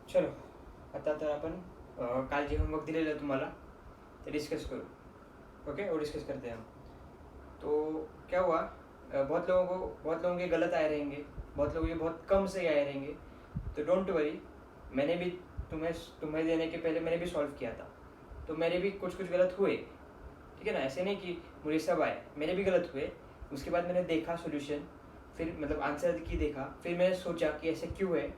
चलो आता तर आपण काल जे होमवर्क दिलेलं तुम्हाला ते डिस्कस करू. ओके, वो डिस्कस करते हैं हम. तो क्या हुआ, बहुत लोगों के गलत आए रहेंगे, बहुत लोगों के बहुत कम से आए रहेंगे. तो डोंट वरी, मैंने भी तुम्हें देने के पहले मैंने भी सॉल्व किया था, तो मेरे भी कुछ गलत हुए. ठीक है ना, ऐसे नहीं कि मुझे सब आए, मेरे भी गलत हुए. उसके बाद मैंने देखा सोल्यूशन, फिर मतलब आंसर की देखा, फिर मैंने सोचा कि ऐसे क्यों है,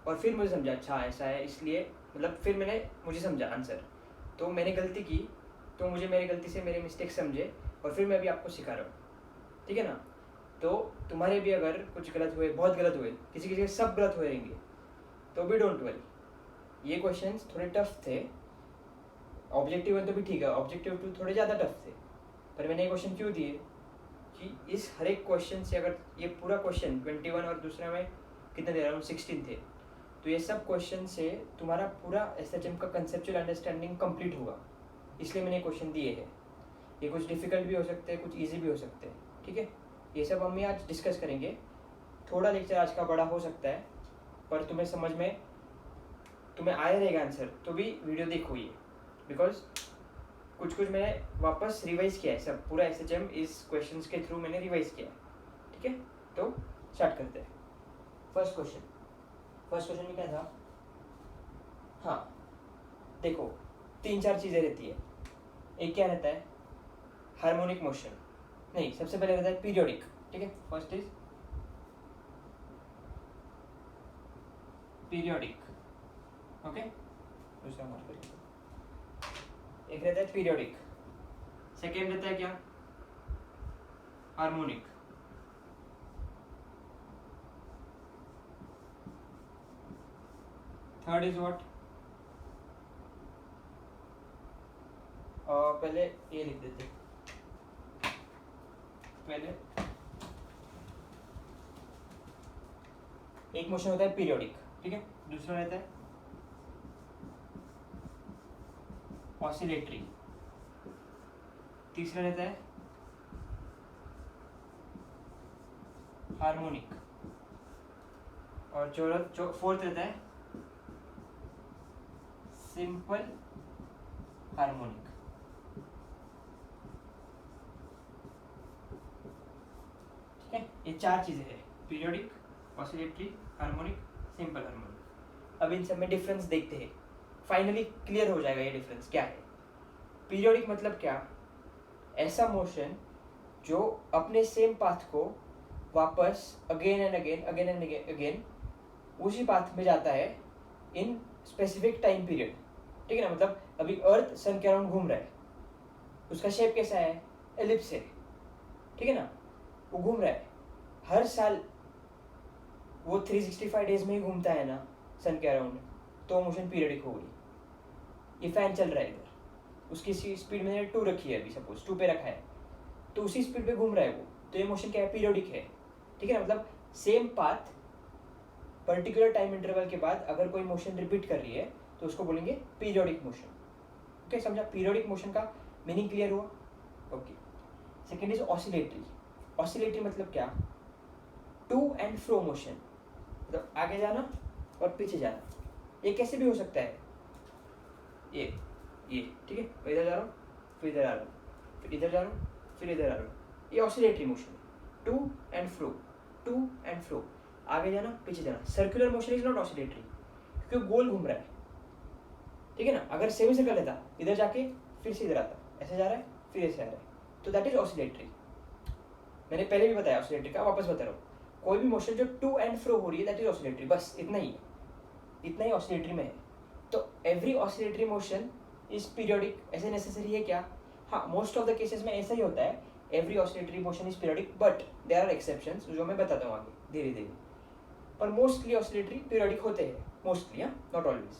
और फिर मुझे समझा अच्छा ऐसा है इसलिए, मतलब फिर मुझे समझा आंसर. तो मैंने गलती की, तो मुझे मेरी गलती से मेरे मिस्टेक समझे, और फिर मैं अभी आपको सिखा रहा हूँ. ठीक है ना. तो तुम्हारे भी अगर कुछ गलत हुए, बहुत गलत हुए, किसी के सब गलत हुए रहेंगे, तो भी डोंट वरी. ये क्वेश्चंस थोड़े टफ थे. ऑब्जेक्टिव वन तो भी ठीक है, ऑब्जेक्टिव टू थोड़े ज़्यादा टफ थे. पर मैंने ये क्वेश्चन क्यों दिए कि इस हर एक क्वेश्चन से, अगर ये पूरा क्वेश्चन 21 और दूसरा में कितने दे रहा हूँ 16 थे, तो ये सब क्वेश्चन से तुम्हारा पूरा एसएचएम का कंसेप्चुअल अंडरस्टैंडिंग कंप्लीट होगा. इसलिए मैंने क्वेश्चन दिए हैं. ये कुछ डिफिकल्ट भी हो सकते हैं, कुछ ईजी भी हो सकते हैं. ठीक है, ये सब हम आज डिस्कस करेंगे. थोड़ा लेक्चर आज का बड़ा हो सकता है, पर तुम्हें आया रहेगा आंसर, तो भी वीडियो देखो ये, बिकॉज कुछ मैंने वापस रिवाइज किया है. सब पूरा एसएचएम इस क्वेश्चंस के थ्रू मैंने रिवाइज किया है. ठीक है, तो स्टार्ट करते हैं. फर्स्ट क्वेश्चन में क्या था. हाँ देखो, 3-4 चीज़ें रहती है. एक क्या रहता है, हार्मोनिक मोशन. नहीं, सबसे पहले रहता है पीरियोडिक. ठीक है, फर्स्ट इज पीरियोडिक. ओके, दूसरा मार्क करिए. एक रहता है पीरियोडिक, सेकेंड रहता है क्या, हार्मोनिक. थर्ड इज व्हाट, पहले ये लिख देते. पहले एक मोशन होता है पीरियोडिक. ठीक है, दूसरा रहता है ऑसिलेटरी, तीसरा रहता है हार्मोनिक, और फोर्थ रहता है सिंपल हार्मोनिक. ठीक है, ये 4 चीजें हैं, periodic, oscillatory, harmonic, simple harmonic. अब इन सब में डिफरेंस देखते हैं. फाइनली क्लियर हो जाएगा ये डिफरेंस क्या है. पीरियोडिक मतलब क्या, ऐसा मोशन जो अपने सेम पाथ को वापस अगेन एंड अगेन उसी पाथ में जाता है इन स्पेसिफिक टाइम पीरियड. ठीक है ना, मतलब अभी अर्थ सन के अराउंड घूम रहा है, उसका शेप कैसा है, एलिप्स है. ठीक है ना, वो घूम रहा है हर साल, वो 365 डेज में ही घूमता है ना सन के अराउंड, तो मोशन पीरियडिक हो गई. ये फैन चल रहा है इधर, उसकी स्पीड मैंने 2 रखी है, अभी सपोज 2 पे रखा है, तो उसी स्पीड पे घूम रहा है वो, तो ये मोशन क्या है, पीरियडिक है. ठीक है ना, मतलब same path particular time interval के बाद अगर कोई मोशन रिपीट कर रही है तो उसको बोलेंगे पीरियडिक मोशन. ओके, समझा. पीरियडिक मोशन का मीनिंग क्लियर हुआ. Okay, second is oscillatory. Oscillatory मतलब क्या, टू एंड फ्रो मोशन, मतलब आगे जाना और पीछे जाना. ये कैसे भी हो सकता है, ये ठीक है, इधर जा रहा हूँ, फिर इधर आ रहा हूँ, फिर इधर जा रहा हूँ, फिर इधर आ रहा हूँ. ये ऑसिलेटरी मोशन है, टू एंड फ्रो, आगे जाना पीछे जाना. Circular motion is not oscillatory, क्योंकि गोल घूम रहा है. ठीक है ना, अगर सेमी सर्कल लेता, इधर जाके फिर से इधर आता, ऐसे जा रहा है फिर ऐसे आ रहा है, तो दैट इज ऑसिलेटरी. मैंने पहले भी बताया ऑसिलेटरी का, वापस बता रहा हूँ. कोई भी मोशन जो टू एंड फ्रो हो रही है दैट इज ऑसिलेटरी. बस इतना ही ऑसिलेटरी में है. तो every oscillatory motion is periodic. ऐसे नेसेसरी है क्या, हाँ, मोस्ट ऑफ द केसेस में ऐसा ही होता है. Every oscillatory motion is periodic, but there are exceptions जो मैं बताता हूँ आगे धीरे धीरे. पर मोस्टली ऑसिलेटरी पीरियोडिक होते हैं, मोस्टली, हाँ, नॉट ऑलवेज.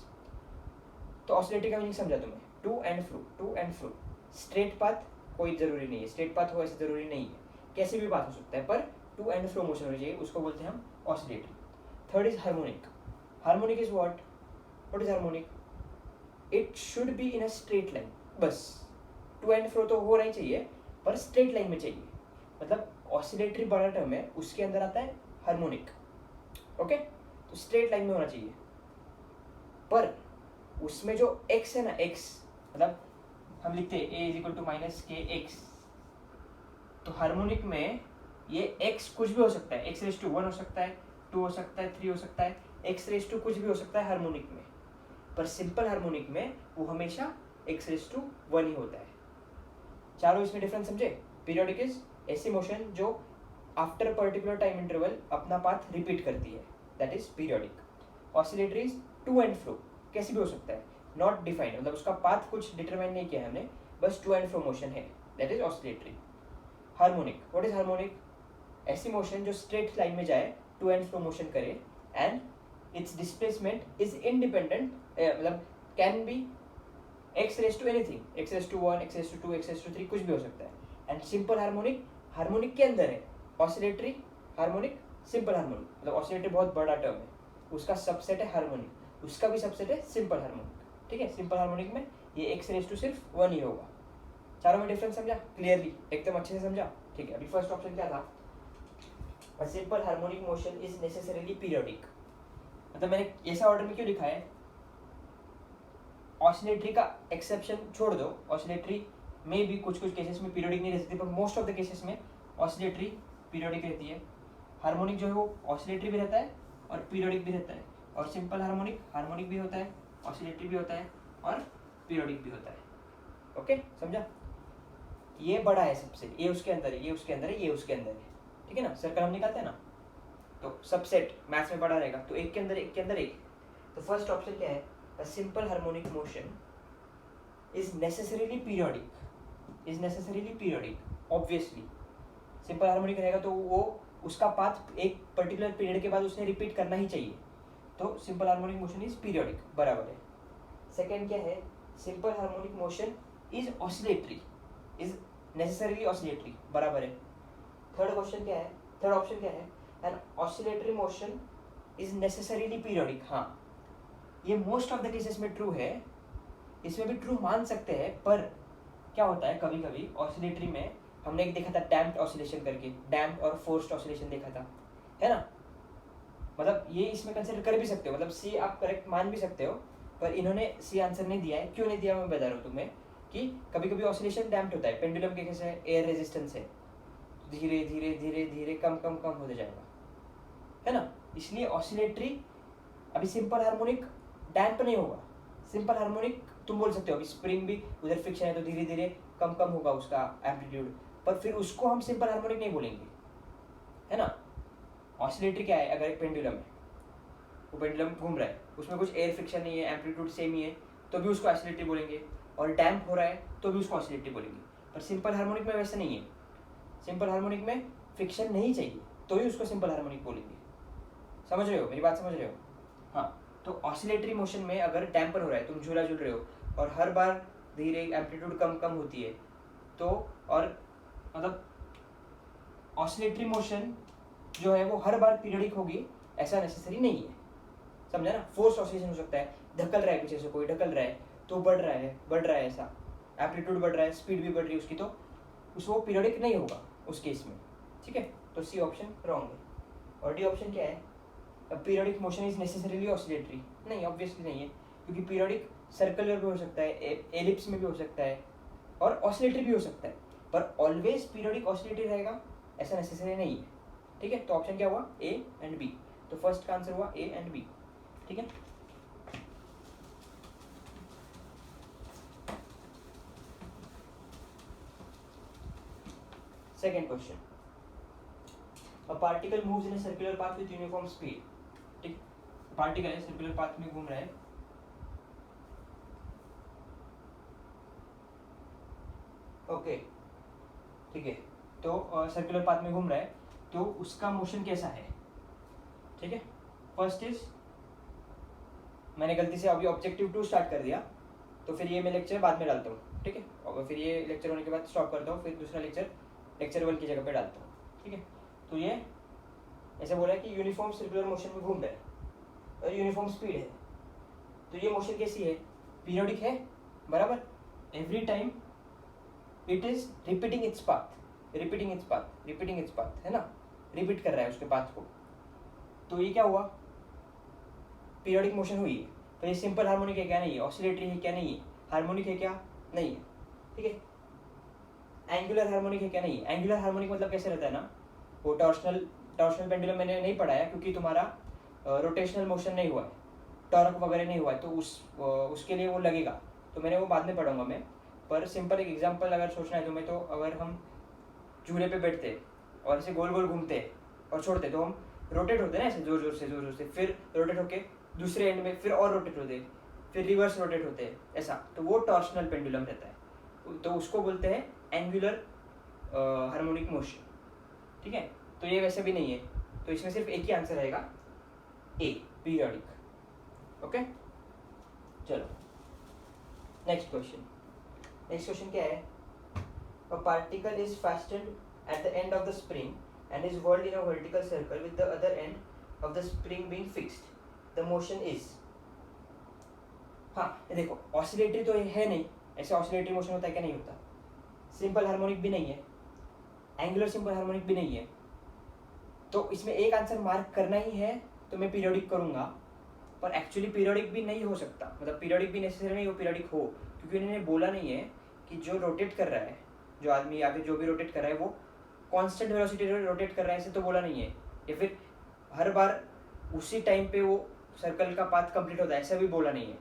तो ऑसिलेटरी का मीनिंग समझा तुम्हें, to and fro. Straight path कोई जरूरी नहीं है, स्ट्रेट पाथ हो ऐसे जरूरी नहीं है, कैसे भी पाथ हो सकता है, पर टू एंड फ्रो मोशन होनी चाहिए, उसको बोलते हैं हम oscillatory. Third is harmonic. Harmonic is what is harmonic, it should be in a straight line. बस टू एंड फ्रो तो हो रहा ही चाहिए, पर स्ट्रेट लाइन में चाहिए. मतलब ऑसिलेटरी बड़ा टर्म है, उसके अंदर आता है हार्मोनिक. ओके, तो स्ट्रेट लाइन में होना चाहिए. पर उसमें जो x है ना, x मतलब हम लिखते हैं a is equal to minus K X, तो हार्मोनिक में ये x कुछ भी हो सकता है, x रेज टू 1 हो सकता है, 2 हो सकता है, 3 हो सकता है, x रेज टू कुछ भी हो सकता है हार्मोनिक में, पर सिंपल हार्मोनिक में वो हमेशा x रेज टू 1 ही होता है। चारों इसमें डिफरेंस समझे। पीरियोडिक इज ऐसी मोशन जो आफ्टर पर्टिकुलर टाइम इंटरवल अपना पाथ रिपीट करती है, that is periodic. Oscillatory is to and fro, कैसी भी हो सकता है, नॉट डिफाइंड, मतलब उसका पाथ कुछ डिटरमाइन नहीं किया है हमने, बस टू एंड फ्रो मोशन है, that is oscillatory. Harmonic, what is harmonic? ऐसी मोशन जो स्ट्रेट लाइन में जाए, टू एंड फ्रो मोशन करे, and its displacement is independent, मतलब can be x raise to anything, x raise to 1, x raise to 2, x raise to 3, कुछ भी हो सकता है। एंड सिंपल हार्मोनिक, हार्मोनिक के अंदर है, ऑसिलेटरी, हार्मोनिक, सिंपल हार्मोनिक, मतलब ऑसिलेटरी बहुत बड़ा टर्म है, उसका सबसेट है हार्मोनिक, उसका भी सबसेट है सिंपल हार्मोनिक, ठीक है। सिंपल हार्मोनिक में ये x रेज टू सिर्फ 1 ही होगा। चारों में डिफरेंस समझा क्लियरली, एकदम अच्छे से समझा, ठीक है। अभी फर्स्ट ऑप्शन क्या था? A simple harmonic motion is necessarily periodic, मतलब मैंने ऐसा ऑर्डर में क्यों लिखा है? ऑसिलेटरी का एक्सेप्शन छोड़ दो, ऑसिलेटरी में भी कुछ कुछ केसेस में पीरियोडिक नहीं रह सकती, पर मोस्ट ऑफ द केसेस में ऑसिलेटरी पीरियोडिक रहती है। हार्मोनिक जो है वो ऑसिलेटरी भी रहता है और पीरियोडिक भी रहता है, और सिंपल हार्मोनिक, हार्मोनिक भी होता है, ऑसिलेटरी भी होता है और पीरियोडिक भी होता है। ओके, समझा? ये बड़ा है सबसे, ये उसके अंदर है, ये उसके अंदर है, ये उसके अंदर है, ठीक है ना। सर्कल हम निकालते हैं ना, तो सबसेट मैथ्स में बड़ा रहेगा, तो एक के अंदर एक के अंदर एक। तो फर्स्ट ऑप्शन क्या है? A simple harmonic motion is necessarily periodic, is necessarily periodic, obviously। Simple harmonic रहेगा तो वो उसका पाथ एक पर्टिकुलर पीरियड के बाद उसने रिपीट करना ही चाहिए, तो simple harmonic motion is periodic, बराबर है। सेकेंड क्या है? Simple harmonic motion is oscillatory, is necessarily oscillatory, बराबर है। थर्ड क्वेश्चन क्या है? थर्ड ऑप्शन क्या है? An oscillatory motion is necessarily periodic. हाँ, ये मोस्ट ऑफ द केसेस में ट्रू है, इसमें भी ट्रू मान सकते हैं, पर क्या होता है कभी कभी ऑसिलेटरी में, हमने एक देखा था डैम्प्ड ऑसिलेशन करके, डैम्प्ड और फोर्स्ड ऑसिलेशन देखा था, है ना। मतलब ये इसमें कंसिडर कर भी सकते हो, मतलब सी आप करेक्ट मान भी सकते हो, पर इन्होंने सी आंसर नहीं दिया है। क्यों नहीं दिया मैं बता रहा हूँ तुम्हें, कि कभी कभी ऑसिलेशन डैम्प्ड होता है, पेंडुलम के कैसे एयर रेजिस्टेंस है, धीरे धीरे धीरे धीरे कम कम कम होते जाएगा, है ना। इसलिए ऑसिलेटरी, अभी सिंपल हार्मोनिक डैम्प नहीं होगा। सिंपल हार्मोनिक तुम बोल सकते हो, अभी स्प्रिंग भी उधर फ्रिक्शन है तो धीरे धीरे कम कम होगा उसका एम्पलीट्यूड, पर फिर उसको हम सिंपल हार्मोनिक नहीं बोलेंगे, है ना। ऑसिलेटरी क्या है? अगर एक पेंडुलम है, वो पेंडुलम घूम रहा है, उसमें कुछ एयर फ्रिक्शन नहीं है, एम्पलीट्यूड सेम ही है, तो भी उसको ऑसिलेटरी बोलेंगे, और डैम्प हो रहा है तो भी उसको ऑसिलेटरी बोलेंगे। पर सिंपल हार्मोनिक में वैसा नहीं है, सिंपल हार्मोनिक में फ्रिक्शन नहीं चाहिए तो ही उसको सिंपल हार्मोनिक बोलेंगे। समझ रहे हो मेरी बात, समझ रहे हो? हाँ, तो ऑसिलेटरी मोशन में अगर डैम्पर हो रहा है, तुम झूला झूल रहे हो और हर बार धीरे एम्पलीट्यूड कम कम होती है, तो और मतलब ऑसिलेटरी मोशन जो है वो हर बार पीरियडिक होगी ऐसा नेसेसरी नहीं है, समझा ना। फोर्स ऑसिलेशन हो सकता है, धकल रहा है पीछे से कोई, ढकल रहा है तो बढ़ रहा है ऐसा, एम्पलीट्यूड बढ़ रहा है, स्पीड भी बढ़ रही है उसकी, तो उसको पीरियडिक नहीं होगा उस केस में, ठीक है। तो सी ऑप्शन रॉन्ग है। और डी ऑप्शन क्या है? Periodic motion is necessarily oscillatory, नहीं, ऑब्वियसली नहीं है, क्योंकि पीरियोडिक सर्कुलर भी हो सकता है, एलिप्स में भी हो सकता है, और ऑसिलेटरी भी हो सकता है, पर ऑलवेज पीरियोडिक ऑसिलेटरी रहेगा ऐसा नेसेसरी नहीं है, ठीक है। तो ऑप्शन क्या हुआ? A and B. तो फर्स्ट का आंसर हुआ ए एंड बी, ठीक है। Second question, a particle moves in a circular path with uniform speed, ठीक। पार्टिकल है, सर्कुलर पाथ में घूम रहा है, ओके, ठीक है। तो सर्कुलर पाथ में घूम रहा है, तो उसका मोशन कैसा है, ठीक है। फर्स्ट इज, मैंने गलती से अभी ऑब्जेक्टिव 2 स्टार्ट कर दिया, तो फिर ये मैं लेक्चर बाद में डालता हूँ, ठीक है। और फिर ये लेक्चर होने के बाद स्टॉप करता हूँ, फिर दूसरा लेक्चर 1 की जगह पे डालता हूँ, ठीक है। तो ये ऐसे बोला है कि यूनिफॉर्म सर्कुलर मोशन में घूम रहा है और यूनिफॉर्म स्पीड है, तो ये मोशन कैसी है? पीरियोडिक है, बराबर। Every time it is repeating its path, है ना, रिपीट कर रहा है उसके पाथ को, तो ये क्या हुआ? पीरियोडिक मोशन हुई है। तो ये सिंपल हार्मोनिक है क्या, नहीं है। ऑसिलेटरी है क्या, नहीं है। हार्मोनिक है क्या, नहीं है। ठीक है। एंगुलर हार्मोनिक है क्या, नहीं है। एंगुलर हार्मोनिक मतलब कैसे रहता है ना, वो टॉर्शनल पेंडुलम मैंने नहीं पढ़ाया क्योंकि तुम्हारा रोटेशनल मोशन नहीं हुआ है, टॉर्क वगैरह नहीं हुआ है, तो उसके लिए वो लगेगा, तो मैंने वो बाद में पढ़ूंगा मैं। पर सिंपल एक एग्जांपल अगर सोचना है तुम्हें, तो अगर हम झूले पे बैठते और ऐसे गोल गोल घूमते और छोड़ते, तो हम रोटेट होते हैं ना ऐसे जोर जोर से, फिर रोटेट होके दूसरे एंड में फिर और रोटेट होते, फिर रिवर्स रोटेट होते हैं ऐसा, तो वो टॉर्शनल पेंडुलम रहता है, तो उसको बोलते हैं एंगुलर हार्मोनिक मोशन। ठीक है। तो ये वैसे भी नहीं है, तो इसमें सिर्फ एक ही आंसर रहेगा, ए, पीरियोडिक। ओके, चलो नेक्स्ट क्वेश्चन क्या है। A particle is fastened at the end of the spring and is whirled in a vertical circle with the other end of the spring being fixed. The motion is, हाँ ये देखो, oscillatory तो है नहीं, ऐसे oscillatory motion होता है क्या, नहीं होता। सिंपल हार्मोनिक भी नहीं है, एंगुलर सिंपल हार्मोनिक भी नहीं है, तो इसमें एक आंसर मार्क करना ही है, तो मैं पीरियोडिक करूंगा। पर एक्चुअली पीरियोडिक भी नहीं हो सकता, मतलब पीरियोडिक भी नेसेसरी नहीं वो पीरियोडिक हो, क्योंकि उन्होंने बोला नहीं है कि जो रोटेट कर रहा है, जो आदमी या फिर जो भी रोटेट कर रहा है वो कांस्टेंट वेलोसिटी रोटेट कर रहा है, ऐसे तो बोला नहीं है। या फिर हर बार उसी टाइम पे वो सर्कल का पाथ कंप्लीट होता है, ऐसा भी बोला नहीं है।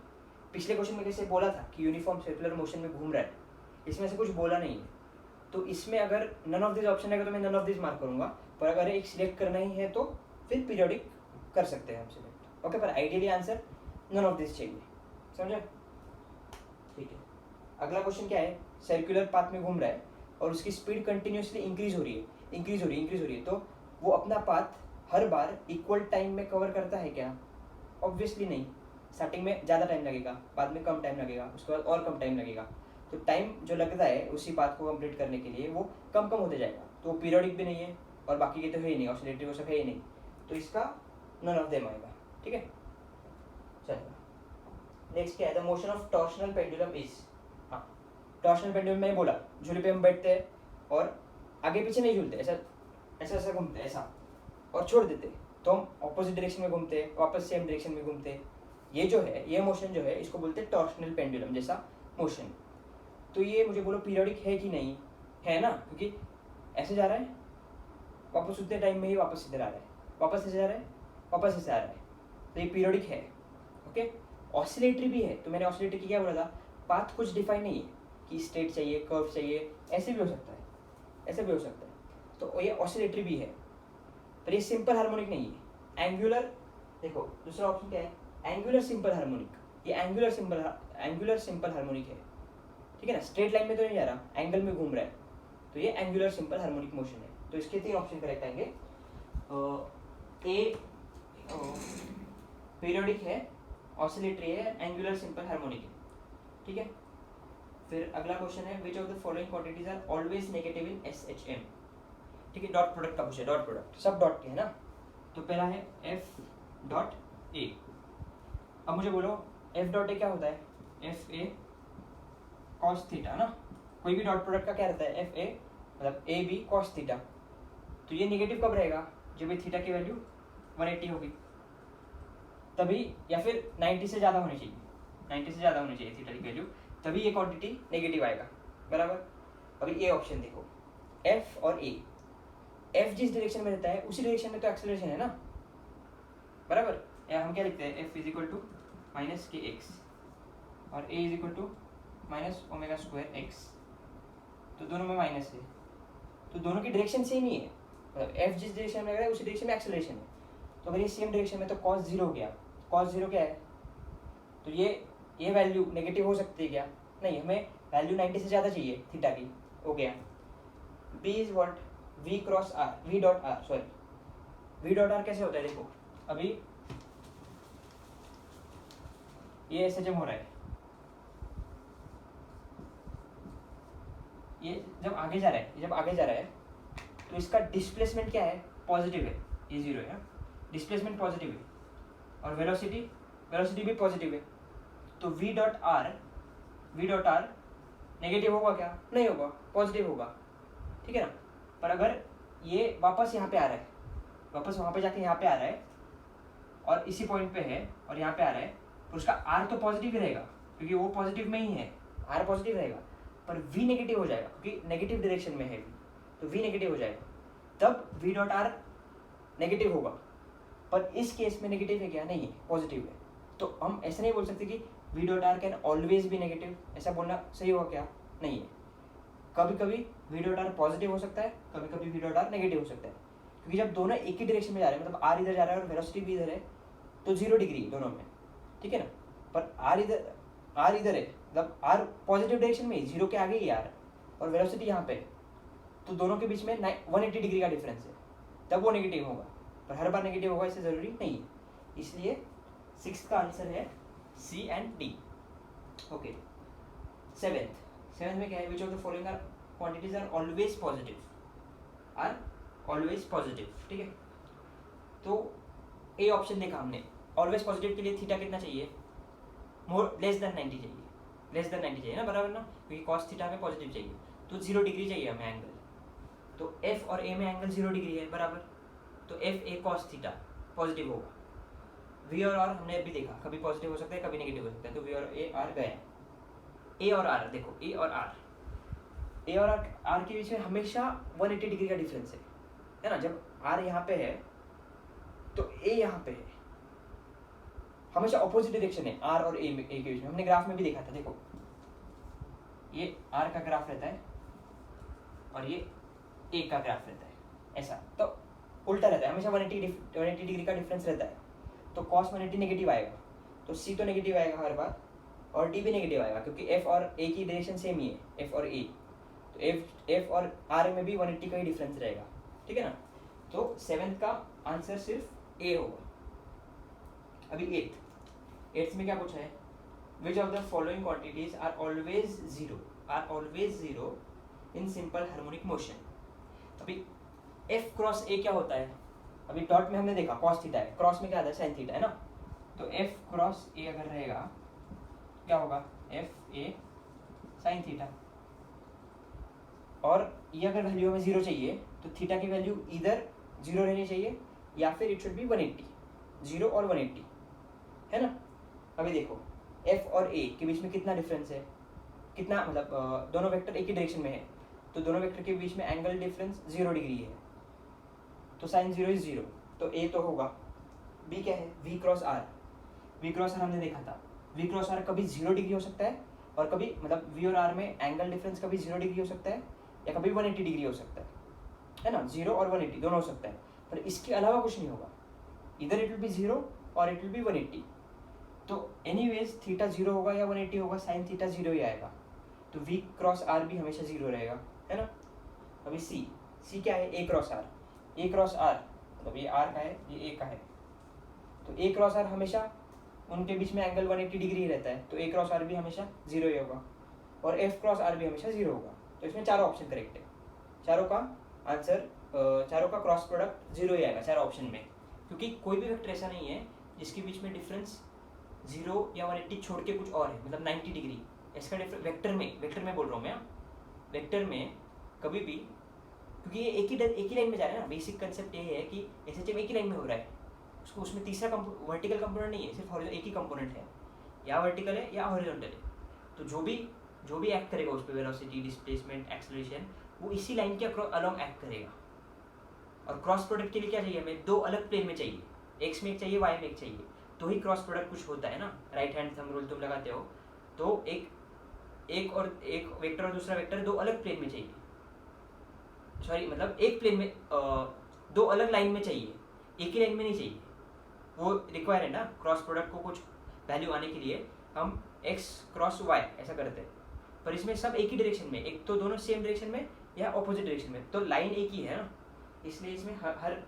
पिछले क्वेश्चन में कैसे बोला था कि यूनिफॉर्म सर्कुलर मोशन में घूम रहा है, इसमें से कुछ बोला नहीं है। तो इसमें अगर नन ऑफ दिस ऑप्शन रहेगा तो मैं नन ऑफ दिस मार्क करूंगा, पर अगर एक सिलेक्ट करना ही है तो फिर पीरियोडिक कर सकते हैं हम सिलेक्ट। ओके, पर ideally answer none of this चाहिए, समझे। ठीक है। अगला क्वेश्चन क्या है, सर्कुलर पाथ में घूम रहा है और उसकी स्पीड कंटिन्यूसली इंक्रीज हो रही है, तो वो अपना पाथ हर बार इक्वल टाइम में कवर करता है क्या? ऑब्वियसली नहीं। स्टार्टिंग में ज़्यादा टाइम लगेगा, बाद में कम टाइम लगेगा, उसके बाद और कम टाइम लगेगा, तो टाइम जो लगता है उसी पाथ को कंप्लीट करने के लिए वो कम होते जाएगा, तो वो पीरियोडिक भी नहीं है और बाकी के तो है ही नहीं, ऑसिलेटरी वो सब है ही नहीं, तो इसका नन ऑफ देम आएगा। ठीक है, चलो नेक्स्ट क्या है, the motion of torsional pendulum is. हाँ, टॉर्शनल पेंडुलम में बोला झूले पे हम बैठते हैं और आगे पीछे नहीं झूलते, ऐसा घूमते ऐसा और छोड़ देते, तो हम ऑपोजिट डायरेक्शन में घूमते हैं, वापस सेम डायरेक्शन में घूमते हैं। ये जो है, ये मोशन जो है, इसको बोलते हैं टॉर्शनल पेंडुलम जैसा मोशन। तो ये मुझे बोलो पीरियोडिक है कि नहीं है ना, क्योंकि ऐसे जा रहा है, वापस उतने टाइम में ही वापस इधर आ रहा है, वापस ऐसे जा रहा है, वापस ऐसे आ रहा है, तो ये पीरियोडिक है। ओके, ऑसिलेटरी भी है, तो मैंने ऑसिलेटरी की क्या बोला था, पाथ कुछ डिफाइन नहीं है कि स्ट्रेट चाहिए, कर्व चाहिए, ऐसे भी हो सकता है, ऐसे भी हो सकता है, तो ये ऑसिलेटरी भी है, पर ये सिंपल हार्मोनिक नहीं है। एंगुलर, देखो दूसरा ऑप्शन क्या है, एंगुलर सिंपल हार्मोनिक, ये एंगुलर सिंपल हार्मोनिक है, ठीक है ना, स्ट्रेट लाइन में तो नहीं जा रहा, एंगल में घूम रहा है, तो ये एंगुलर सिंपल हार्मोनिक मोशन है। तो इसके 3 ऑप्शन करेक्ट आएंगे, ए पीरियोडिक है, ऑसिलेटरी है, एंगुलर सिंपल हार्मोनिक है। ठीक है, फिर अगला क्वेश्चन है, which of the following quantities are always negative in SHM। ठीक है, डॉट प्रोडक्ट का पूछा, डॉट प्रोडक्ट सब डॉट के है ना, तो पहला है F.A। अब मुझे बोलो F.A क्या होता है, FA cos थीटा ना, कोई भी डॉट प्रोडक्ट का क्या रहता है, FA मतलब AB cos थीटा, तो ये नेगेटिव कब रहेगा, जब ये थीटा की वैल्यू 180 होगी तभी, या फिर 90 से ज़्यादा होनी चाहिए थीटा की वैल्यू, तभी ये क्वांटिटी नेगेटिव आएगा, बराबर। अभी ये ऑप्शन देखो, F और A, F जिस डायरेक्शन में रहता है उसी डायरेक्शन में तो एक्सेलरेशन है ना, बराबर। या हम क्या लिखते हैं, F is equal to minus KX और A is equal to minus omega square X, तो दोनों में माइनस है, तो दोनों की डायरेक्शन सेम ही है, मतलब F जिस डायरेक्शन में लग रहा है उसी डायरेक्शन में एक्सेलरेशन है, तो अगर ये सेम डायरेक्शन में तो cos 0 हो गया, cos 0 क्या है, तो ये वैल्यू नेगेटिव हो सकती है क्या, नहीं, हमें वैल्यू 90 से ज़्यादा चाहिए थीटा की, हो गया। B is what, V cross R, V dot R कैसे होता है, देखो अभी ये SHM हो रहा है, ये जब आगे जा रहा है तो इसका डिस्प्लेसमेंट क्या है, पॉजिटिव है, ये 0 है, डिस्प्लेसमेंट पॉजिटिव है, और वेलोसिटी भी पॉजिटिव है, तो V डॉट आर नेगेटिव होगा क्या, नहीं होगा, पॉजिटिव होगा, ठीक है ना। पर अगर ये वापस यहाँ पे आ रहा है, वापस वहाँ पे जाके यहाँ पे आ रहा है और इसी पॉइंट पे है और यहाँ पे आ रहा है, पर उसका आर तो पॉजिटिव ही रहेगा क्योंकि वो पॉजिटिव में ही है, आर पॉजिटिव रहेगा, पर वी नेगेटिव हो जाएगा क्योंकि नेगेटिव डायरेक्शन में है वी, तो वी नेगेटिव हो जाएगा, तब वी डॉट आर नेगेटिव होगा। पर इस केस में नेगेटिव है क्या? नहीं है, पॉजिटिव है। तो हम ऐसा नहीं बोल सकते कि V dot are can always be negative, ऐसा बोलना सही होगा क्या? नहीं है। कभी कभी वी डॉट आर पॉजिटिव हो सकता है, कभी कभी वी डॉट आर नेगेटिव हो सकता है, क्योंकि जब दोनों एक ही डायरेक्शन में जा रहे हैं, मतलब आर इधर जा रहा है और वेलोसिटी भी इधर है, तो 0 डिग्री दोनों में, ठीक है ना। पर आर इधर है, मतलब आर पॉजिटिव डायरेक्शन में ही, 0 के आगे ही आर और वेलोसिटी यहाँ पे, तो दोनों के बीच में 180 डिग्री का डिफरेंस है, तब वो नेगेटिव होगा। पर हर बार नेगेटिव होगा इससे ज़रूरी नहीं है, इसलिए 6 का आंसर है C and D. Okay, seventh में क्या है? Which of the following are quantities are always positive, ठीक है। तो ए ऑप्शन देखा हमने, ऑलवेज पॉजिटिव के लिए थीटा कितना चाहिए? लेस देन 90 चाहिए ना, बराबर ना, क्योंकि कॉस थीटा में पॉजिटिव चाहिए, तो 0 डिग्री चाहिए हमें एंगल। तो एफ और ए में एंगल 0 डिग्री है, बराबर, तो F A cos theta positive होगा। वी और आर हमने अभी देखा, कभी पॉजिटिव हो सकता है, कभी नेगेटिव हो सकता है, तो वी और ए आर गए। ए और आर देखो, ए और आर के बीच में हमेशा 180 डिग्री का डिफरेंस है ना। जब आर यहाँ पे है तो ए यहाँ पे है, हमेशा ऑपोजिट डायरेक्शन है आर और ए के बीच में। हमने ग्राफ में भी देखा था, देखो ये आर का ग्राफ रहता है और ये ए का ग्राफ रहता है, ऐसा, तो उल्टा रहता है, हमेशा 180 डिग्री का डिफरेंस रहता है। तो cos 180 नेगेटिव आएगा, तो c तो नेगेटिव आएगा हर बार, और d भी नेगेटिव आएगा, क्योंकि f और a की डायरेक्शन सेम ही है, f और a, तो f और r में भी 180 का ही डिफरेंस रहेगा, ठीक है ना। तो 7th का आंसर सिर्फ a होगा। अभी 8th में क्या पूछा है? Which of the following quantities are always zero in simple harmonic motion. अभी f क्रॉस a क्या होता है? अभी डॉट में हमने देखा cos थीटा है, क्रॉस में क्या आता है? sin थीटा है ना। तो f क्रॉस a अगर रहेगा क्या होगा? f a sin थीटा, और ये अगर वैल्यू हमें 0 चाहिए तो थीटा की वैल्यू इधर 0 रहनी चाहिए या फिर इट शुड बी 180, 0 और 180, है ना। अभी देखो f और a के बीच में कितना डिफरेंस है, कितना, मतलब दोनों वेक्टर एक ही डायरेक्शन में है, तो दोनों वेक्टर के बीच में एंगल डिफरेंस 0 डिग्री है, तो साइन 0 इज 0, तो a तो होगा। b क्या है? v क्रॉस r हमने देखा था, v क्रॉस r कभी 0 डिग्री हो सकता है, और कभी, मतलब v और r में एंगल डिफरेंस कभी 0 डिग्री हो सकता है या कभी 180 डिग्री हो सकता है ना। 0 और 180 दोनों हो सकता है, पर इसके अलावा कुछ नहीं होगा, इधर इट विल बी 0 और इट विल बी 180। तो एनीवेज थीटा 0 होगा या 180 होगा, साइन थीटा 0 ही आएगा, तो v क्रॉस r भी हमेशा 0 रहेगा, है ना। अभी c क्या है? a क्रॉस r, मतलब ये r का है, ये a का है, तो a क्रॉस r हमेशा उनके बीच में एंगल 180 डिग्री ही रहता है, तो a क्रॉस r भी हमेशा 0 ही होगा, और f क्रॉस r भी हमेशा 0 होगा। तो इसमें चारों ऑप्शन करेक्ट है, चारों का आंसर, चारों का क्रॉस प्रोडक्ट 0 ही आएगा चारों ऑप्शन में, क्योंकि कोई भी वेक्टर ऐसा नहीं है जिसके बीच में डिफरेंस 0 या 180 छोड़ के कुछ और है, मतलब 90 डिग्री। इसका डिफरेंस वेक्टर में बोल रहा हूँ मैं, वेक्टर में कभी भी, क्योंकि ये एक ही लाइन में जा रहा है ना। बेसिक कंसेप्ट ये है कि एसएचएम एक ही लाइन में हो रहा है, उसको उसमें तीसरा वर्टिकल कंपोनेंट नहीं है, सिर्फ एक ही कंपोनेंट है, या वर्टिकल है या हॉरिजॉन्टल है। तो जो भी एक्ट करेगा उस पर, वेलोसिटी, डिस्प्लेसमेंट, एक्सेलरेशन, वो इसी लाइन के अलोंग एक्ट करेगा। और क्रॉस प्रोडक्ट के लिए क्या चाहिए हमें? 2 अलग प्लेन में चाहिए, एक्स में एक चाहिए, वाई में एक चाहिए, तो ही क्रॉस प्रोडक्ट कुछ होता है ना। राइट हैंड थंब रूल तुम लगाते हो, तो एक वेक्टर और दूसरा वेक्टर 2 अलग प्लेन में चाहिए, सॉरी, मतलब एक प्लेन में 2 अलग लाइन में चाहिए, एक ही लाइन में नहीं चाहिए। वो रिक्वायर है ना, क्रॉस प्रोडक्ट को कुछ वैल्यू आने के लिए हम x क्रॉस y ऐसा करते हैं, पर इसमें सब एक ही डायरेक्शन में, एक तो दोनों सेम डायरेक्शन में या ऑपोजिट डायरेक्शन में, तो लाइन एक ही है ना, इसलिए इसमें हर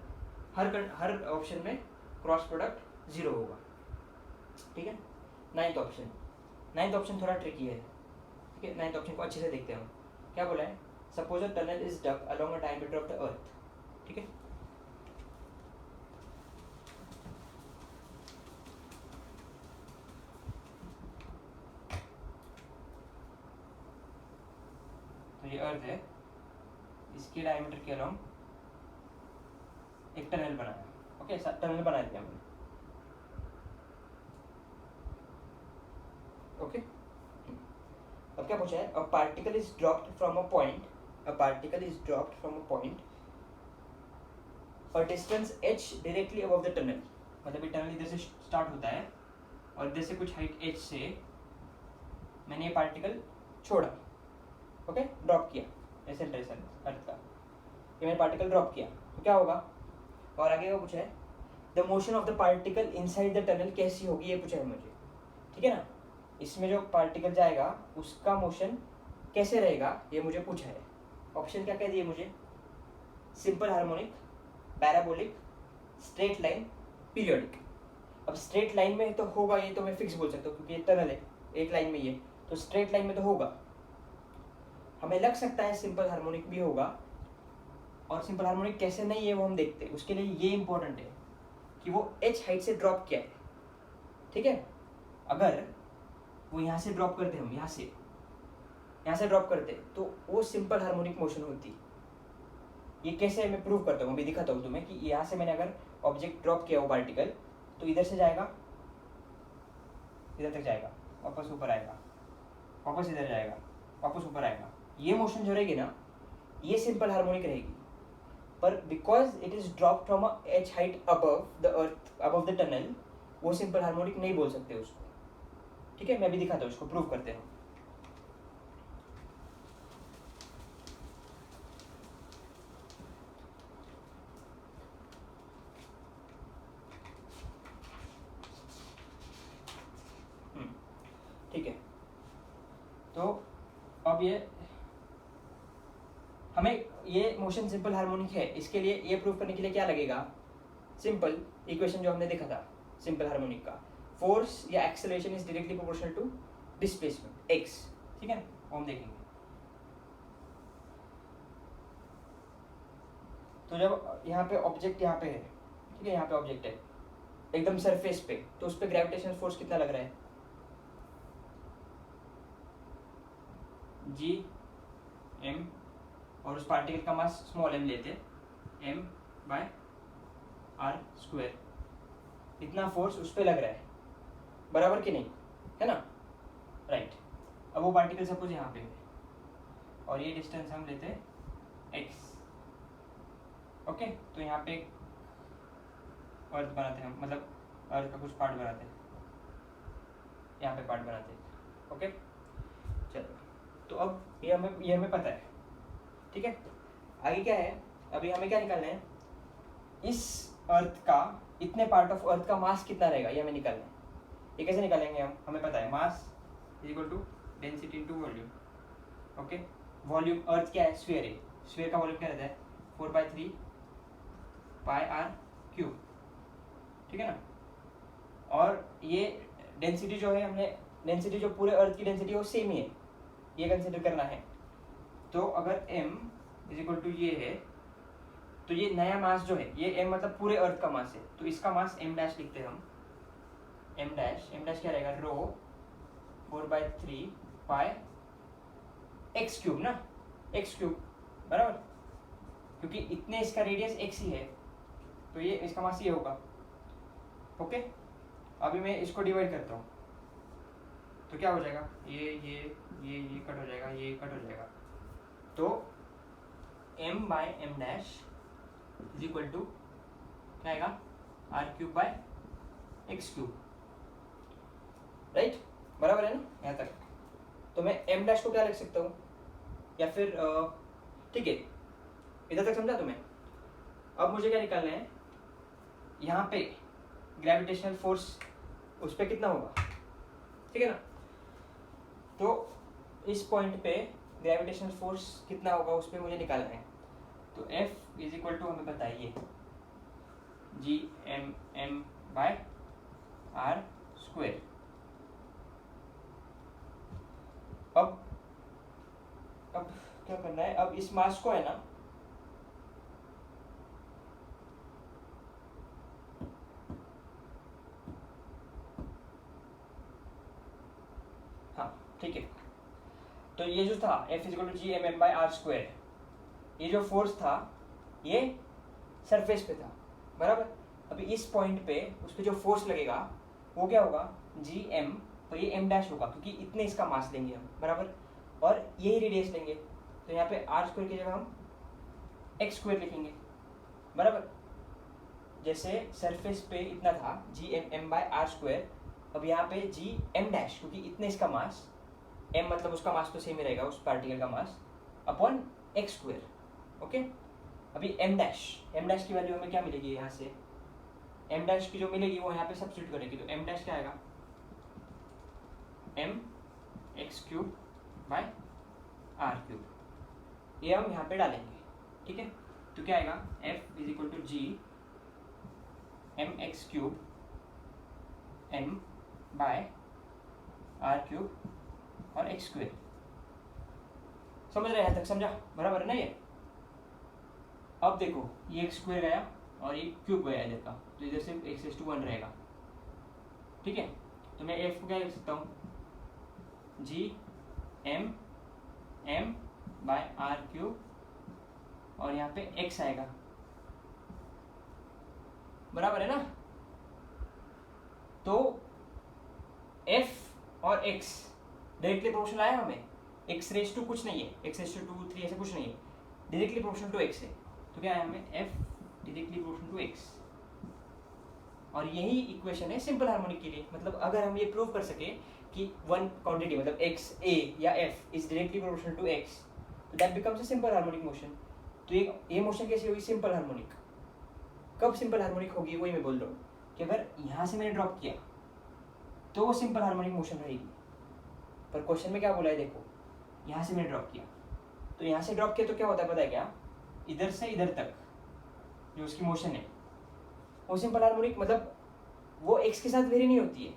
ऑप्शन में क्रॉस प्रोडक्ट 0 होगा, ठीक है। 9th ऑप्शन थोड़ा ट्रिकी है, ठीक है। 9th ऑप्शन को अच्छे से देखते हैं हम, क्या बोला है? Suppose a tunnel is dug along a diameter of the earth, ठीक है। तो ये अर्थ है, इसके डायमीटर के अलोंग एक टनल बनाया, ओके, टनल बना दिया हमने। ओके, अब क्या पूछा है, a particle is dropped from a point, a particle is dropped from a point और distance h directly above the tunnel, मतलब ये टनल इधर से स्टार्ट होता है और इधर से कुछ हाइट h से मैंने ये पार्टिकल छोड़ा, ओके, ड्रॉप किया सेंट्रेशन अर्थ का, ये मैंने पार्टिकल ड्रॉप किया, तो क्या होगा, और आगे वो पूछा है the motion of the particle inside the tunnel कैसी होगी, ये पूछा है मुझे, ठीक है ना, इसमें जो पार्टिकल जाएगा उसका मोशन कैसे रहेगा ये मुझे पूछा है। ऑप्शन क्या कह दिए मुझे, simple harmonic, parabolic, straight line, periodic. अब स्ट्रेट लाइन में तो होगा, ये तो मैं फिक्स बोल सकता हूँ क्योंकि ये टनल है एक लाइन में, ये तो स्ट्रेट लाइन में तो होगा। हमें लग सकता है सिंपल हार्मोनिक भी होगा, और सिंपल हार्मोनिक कैसे नहीं है वो हम देखते हैं, उसके लिए ये इंपॉर्टेंट है कि वो h हाइट से ड्रॉप किया है, ठीक है। अगर वो यहाँ से ड्रॉप करते, हम यहाँ से ड्रॉप करते तो वो सिंपल हार्मोनिक मोशन होती। ये कैसे मैं प्रूव करता हूँ, अभी दिखाता हूँ तुम्हें कि यहाँ से मैंने अगर ऑब्जेक्ट ड्रॉप किया वो पार्टिकल, तो इधर से जाएगा, इधर तक जाएगा, वापस ऊपर आएगा, वापस इधर जाएगा, वापस ऊपर आएगा, ये मोशन जो रहेगी ना ये सिंपल हार्मोनिक रहेगी। पर because it is drop from a h height above the earth, above the tunnel, वो सिंपल हार्मोनिक नहीं बोल सकते उसको, ठीक है। मैं भी दिखाता हूँ, उसको प्रूव करते हैं। ठीक है, तो अब ये हमें ये मोशन सिंपल हार्मोनिक है, इसके लिए ये प्रूव करने के लिए क्या लगेगा, सिंपल इक्वेशन जो हमने देखा था सिंपल हार्मोनिक का, फोर्स या acceleration is directly proportional to displacement x, ठीक है ना, वो हम देखेंगे। तो जब यहाँ पे ऑब्जेक्ट यहाँ पे है, ठीक है, यहाँ पे ऑब्जेक्ट है एकदम सरफेस पे, तो उस पर ग्रेविटेशनल फोर्स कितना लग रहा है, जी एम, और उस पार्टिकल का मास स्मॉल m लेते, m/r², इतना फोर्स उस पर लग रहा है, बराबर कि नहीं, है ना, राइट। अब वो पार्टिकल सपोज यहाँ पे है और ये डिस्टेंस हम लेते x, ओके। तो यहाँ पे अर्थ बनाते हैं, मतलब अर्थ का कुछ पार्ट बनाते हैं, यहाँ पे पार्ट बनाते हैं, ओके। चलो, तो अब ये हमें पता है, ठीक है। आगे क्या है, अभी हमें क्या निकालना है, इस अर्थ का, इतने पार्ट ऑफ अर्थ का मास कितना रहेगा ये हमें निकालना है। ये कैसे निकालेंगे हम, हमें पता है mass is equal to density into volume, okay. Volume, earth क्या है, स्फीयर है, स्फीयर का वॉल्यूम क्या रहता है 4/3 πr³, ठीक है ना। और ये डेंसिटी जो है, हमने डेंसिटी जो पूरे अर्थ की डेंसिटी है वो सेम ही है, ये कंसिडर करना है। तो अगर m इज इक्वल टू ये है, तो ये नया मास जो है, ये m मतलब पूरे अर्थ का मास है, तो इसका मास m डैश लिखते हैं हम, m डैश क्या रहेगा, रो 4/3 πx³ ना, x³ बराबर, क्योंकि इतने इसका रेडियस x ही है, तो ये इसका मास ये होगा, ओके। अभी मैं इसको डिवाइड करता हूँ, तो क्या हो जाएगा, ये कट हो जाएगा, ये कट हो जाएगा, तो m/m dash is equal to क्या आएगा, r³/x³, राइट, बराबर है ना यहाँ तक। तो मैं m डैश को क्या लिख सकता हूँ, या फिर ठीक है, इधर तक समझा तुम्हें। अब मुझे क्या निकालना है, यहाँ पे ग्रेविटेशनल फोर्स उस पर कितना होगा, ठीक है ना। तो इस पॉइंट पे ग्रेविटेशनल फोर्स कितना होगा उस पर मुझे निकालना है। तो F इज इक्वल टू हमें बताइए Gmm/r²। अब क्या करना है, अब इस मास को है ना, हाँ ठीक है, तो ये जो था F is equal to Gmm/r², ये जो फोर्स था ये सरफेस पे था, बराबर। अभी इस पॉइंट पे उस पर जो फोर्स लगेगा वो क्या होगा, Gm तो ये m डैश होगा क्योंकि इतने इसका मास लेंगे हम, बराबर, और यही रेडियस लेंगे, तो यहाँ पे r स्क्वायर की जगह हम x स्क्वायर लिखेंगे, बराबर। जैसे सरफेस पे इतना था g(m)/r², अब यहाँ पे g(m)' क्योंकि इतने इसका मास, m मतलब उसका मास तो सेम ही रहेगा, उस पार्टिकल का मास, अपॉन x स्क्वायर, ओके। अभी m' की वैल्यू हमें क्या मिलेगी यहाँ से, m' की जो मिलेगी वो यहाँ पे सब्स्टिट्यूट करेंगे, तो m' क्या आएगा, mx³/r³, ये हम यहाँ पे डालेंगे, ठीक है। तो क्या आएगा, f = g mx³ m/r³ और x स्क्वायर। समझ रहे हैं तक, समझा, बराबर है ना ये। अब देखो ये x स्क्वायर गया और ये क्यूब गया इधर का, तो इधर सिर्फ x⁻1 रहेगा, ठीक है। तो मैं f को क्या लिख सकता हूँ, g m/r³ और यहाँ पे x आएगा, बराबर है ना। तो f और x डायरेक्टली प्रोपोर्शनल आया हमें, x⁻² कुछ नहीं है, x⁻2 3 ऐसा कुछ नहीं है, डायरेक्टली प्रोपोर्शनल टू x है, तो क्या है हमें f directly proportional to x, और यही इक्वेशन है सिंपल हार्मोनिक के लिए। मतलब अगर हम ये प्रूव कर सके कि वन क्वांटिटी मतलब x a या f is directly proportional to x, तो that becomes a simple harmonic motion. तो ये मोशन कैसे होगी, सिंपल हार्मोनिक। कब सिंपल हार्मोनिक होगी, वही मैं बोल रहा हूँ कि अगर यहाँ से मैंने ड्रॉप किया तो वो सिंपल हार्मोनिक मोशन रहेगी, पर क्वेश्चन में क्या बोला है, देखो यहाँ से मैंने ड्रॉप किया, तो यहाँ से ड्रॉप किया तो क्या होता है पता है क्या, इधर से इधर तक जो उसकी मोशन है वो सिंपल हार्मोनिक, मतलब वो x के साथ वेरी नहीं होती है,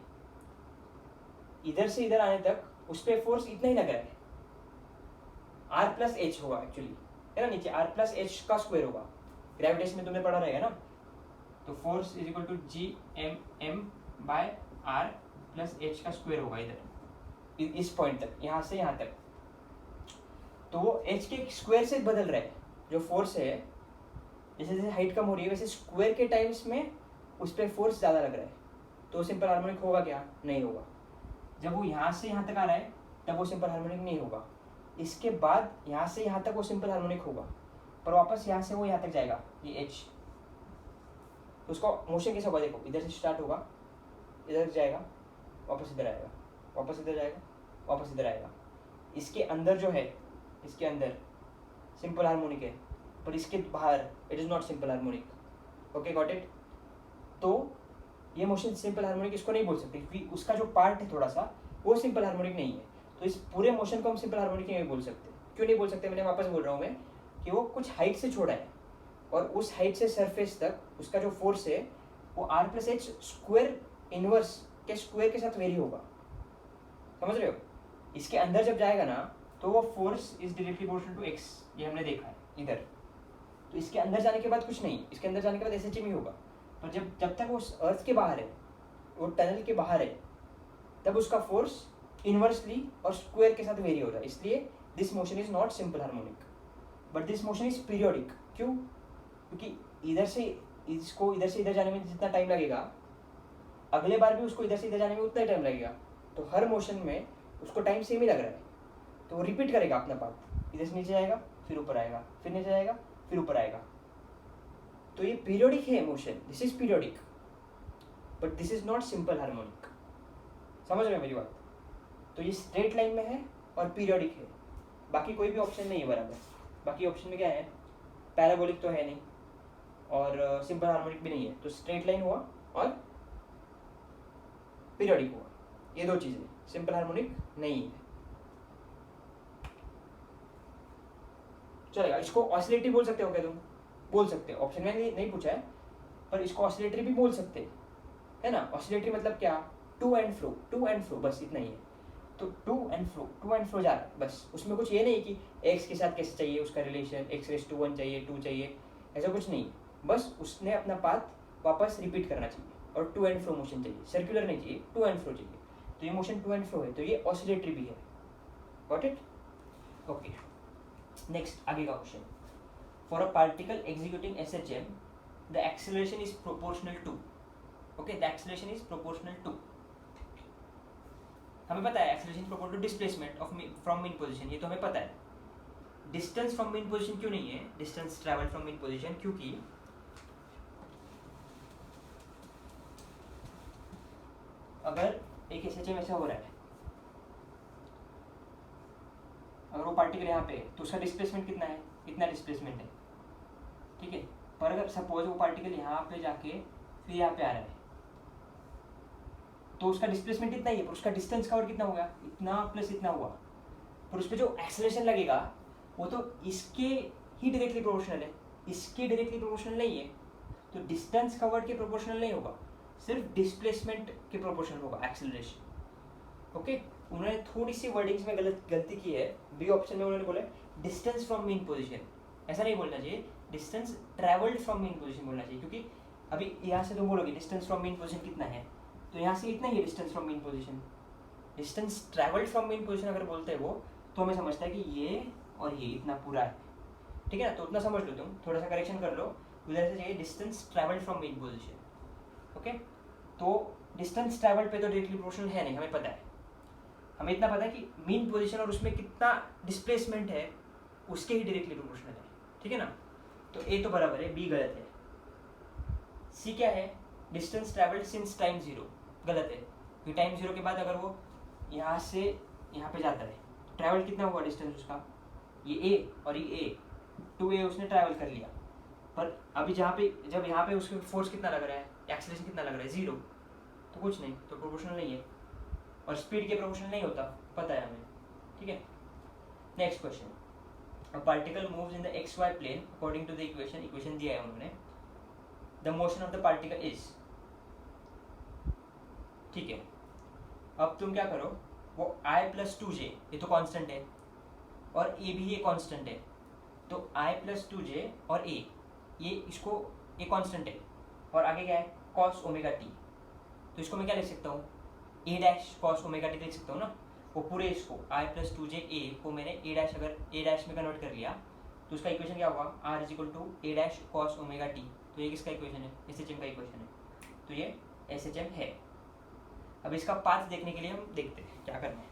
इधर से इधर आने तक उस पर फोर्स इतना ही लग रहा है, r+h होगा एक्चुअली, है ना, नीचे r+h का स्क्वायर होगा, ग्रेविटेशन में तुमने पढ़ा रहेगा ना। तो फोर्स = g(m)/r+h का स्क्वायर होगा इधर, इस पॉइंट तक, यहाँ से यहाँ तक, तो वो h के स्क्वायर से बदल रहा है जो फोर्स है, जैसे जैसे हाइट कम हो रही है वैसे स्क्वायर के टाइम्स में उस पर फोर्स ज़्यादा लग रहा है, तो सिंपल हार्मोनिक होगा क्या, नहीं होगा। जब वो यहाँ से यहाँ तक आ रहा है तब वो सिंपल हार्मोनिक नहीं होगा, इसके बाद यहाँ से यहाँ तक वो सिंपल हार्मोनिक होगा, पर वापस यहाँ से वो यहाँ तक जाएगा, ये h, तो उसका मोशन कैसा होगा, देखो इधर से स्टार्ट होगा, इधर जाएगा, वापस इधर आएगा, वापस इधर जाएगा, वापस इधर आएगा। इसके अंदर जो है, इसके अंदर सिंपल हार्मोनिक है, पर इसके बाहर it is not simple harmonic, okay, got it. तो ये मोशन सिंपल हार्मोनिक इसको नहीं बोल सकते क्योंकि उसका जो पार्ट है थोड़ा सा वो सिंपल हार्मोनिक नहीं है, तो इस पूरे मोशन को हम सिंपल हार्मोनिक नहीं बोल सकते। क्यों नहीं बोल सकते, मैंने वापस बोल रहा हूँ मैं कि वो कुछ हाइट से छोड़ा है और उस हाइट से सरफेस तक उसका जो फोर्स है वो r+h स्क्वायर इनवर्स के स्क्वायर के साथ वेरी होगा, समझ रहे हो। इसके अंदर जब जाएगा ना तो वो force is directly proportional to x, ये हमने देखा है इधर। तो इसके अंदर जाने के बाद कुछ नहीं, इसके अंदर जाने के बाद SHM ही होगा, पर जब तक वो अर्थ के बाहर है, वो टनल के बाहर है, तब उसका फोर्स इनवर्सली और स्क्वायर के साथ वेरी हो रहा है, इसलिए this motion is not simple harmonic but this motion is periodic. क्यों, क्योंकि इधर से इसको इधर से इधर जाने में जितना टाइम लगेगा, अगले बार भी उसको इधर से इधर जाने में उतना ही टाइम लगेगा, तो हर मोशन में उसको टाइम सेम ही लग रहा है, तो वो रिपीट करेगा अपना पार्ट, इधर से नीचे आएगा फिर ऊपर आएगा, फिर नीचे आएगा फिर ऊपर आएगा। तो ये पीरियोडिक है motion, this is periodic but this is not simple harmonic, समझ रहे हो मेरी बात। तो ये स्ट्रेट लाइन में है और पीरियोडिक है, बाकी कोई भी ऑप्शन नहीं है बराबर। बाकी ऑप्शन में क्या है, पैराबोलिक तो है नहीं और सिंपल हार्मोनिक भी नहीं है, तो स्ट्रेट लाइन हुआ और पीरियोडिक हुआ, ये दो चीजें, सिंपल हार्मोनिक नहीं है। चलेगा, इसको ऑसिलेटरी बोल सकते हो क्या तुम, बोल सकते हो, ऑप्शन में नहीं पूछा है पर इसको ऑसिलेटरी भी बोल सकते है ना। ऑसिलेटरी मतलब क्या, टू एंड फ्रो, बस इतना ही है। तो टू एंड फ्रो जा रहा है बस, उसमें कुछ ये नहीं कि x के साथ कैसे चाहिए उसका रिलेशन, x⁻1 चाहिए 2 चाहिए, ऐसा कुछ नहीं, बस उसने अपना पाथ वापस रिपीट करना चाहिए और टू एंड फ्रो मोशन चाहिए, सर्कुलर नहीं चाहिए, टू एंड फ्रो चाहिए। तो ये मोशन टू एंड फ्रो है, तो ये ऑसिलेटरी भी है, गॉट इट, ओके। नेक्स्ट आगे का question, for a particle executing SHM the acceleration is proportional to, okay, the acceleration is proportional to हमें पता है acceleration proportional to displacement of from mean position, ये तो हमें पता है। डिस्टेंस फ्रॉम मीन पोजीशन क्यों नहीं है, distance travel from mean position, क्योंकि अगर एक एसएचएम ऐसा हो रहा है, अगर वो पार्टिकल यहाँ पे तो उसका डिस्प्लेसमेंट कितना है, इतना डिस्प्लेसमेंट है, ठीक है। पर अगर सपोज वो पार्टिकल यहाँ पे जाके फिर यहाँ पे आ रहा है, तो उसका डिस्प्लेसमेंट इतना ही है, पर उसका डिस्टेंस कवर कितना होगा, इतना प्लस इतना हुआ। पर उस पर जो एक्सेलरेशन लगेगा वो तो इसके ही डायरेक्टली प्रोपोर्शनल है, इसके डायरेक्टली प्रोपोर्शनल नहीं है। तो डिस्टेंस कवर्ड के प्रोपोर्शनल नहीं होगा, सिर्फ डिस्प्लेसमेंट के प्रोपोर्शनल होगा एक्सेलरेशन। ओके, उन्होंने थोड़ी सी वर्डिंग्स में गलती की है। बी ऑप्शन में उन्होंने बोला डिस्टेंस फ्रॉम मीन पोजीशन, ऐसा नहीं बोलना चाहिए, distance travelled from mean position बोलना चाहिए। क्योंकि अभी यहाँ से तुम बोलोगे डिस्टेंस फ्रॉम मीन पोजीशन कितना है, तो यहाँ से इतना ही है distance from mean position. Distance travelled from mean position अगर बोलते हैं वो, तो हमें समझता है कि ये और ये इतना पूरा है, ठीक है ना। तो उतना समझ लो, तुम थोड़ा सा करेक्शन कर लो, उधर से चाहिए distance travelled from mean position. Okay, तो डिस्टेंस ट्रैवल्ड पे तो डायरेक्टली प्रोपोर्शनल है नहीं, हमें पता है। हमें इतना पता है कि मीन पोजीशन और उसमें कितना डिस्प्लेसमेंट है उसके ही डायरेक्टली प्रोपोर्शनल है, ठीक है ना। तो ए तो बराबर है, बी गलत है। सी क्या है, distance travelled since time zero, गलत है। क्योंकि टाइम जीरो के बाद अगर वो यहाँ से यहाँ पे जाता है, ट्रैवल कितना हुआ डिस्टेंस उसका, ये ए और ये ए, 2a उसने ट्रैवल कर लिया। पर अभी जहाँ पे जब यहाँ पे उसके फोर्स कितना लग रहा है, एक्सेलरेशन कितना लग रहा है, 0, तो कुछ नहीं, तो प्रोपोर्शनल नहीं है। और स्पीड के प्रोपोर्शनल नहीं होता, पता है हमें, ठीक है। Next question, a particle moves in the XY plane according to the equation दिया है उन्होंने, the motion of the particle is, ठीक है। अब तुम क्या करो, वो I+2j, ये तो कांस्टेंट है, और a भी ये कांस्टेंट है, तो I+2j और a, ये इसको ये कांस्टेंट है, और आगे क्या है cos ओमेगा t, तो इसको मैं क्या लिख सकता हूँ, a' cos ओमेगा t लिख सकता हूँ ना। वो पूरे इसको I+2j a को मैंने a' अगर a' में कन्वर्ट कर लिया, तो उसका इक्वेशन क्या होगा, r = a' cos omega t। तो ये किसका इक्वेशन है, SHM का इक्वेशन है, तो ये SHM है। अब इसका पाथ देखने के लिए हम देखते हैं क्या करना है।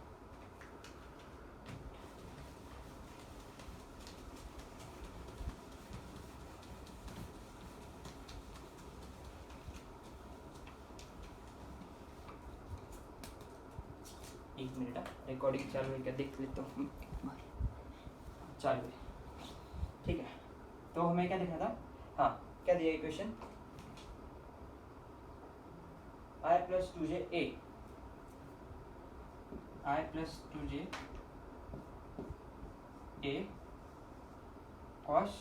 एक मिनट, रिकॉर्डिंग चालू है क्या देख लेता हूँ, चालू है, ठीक है। तो हमें क्या देखना था, हाँ क्या दिया equation, I+2j a, I+2j a cos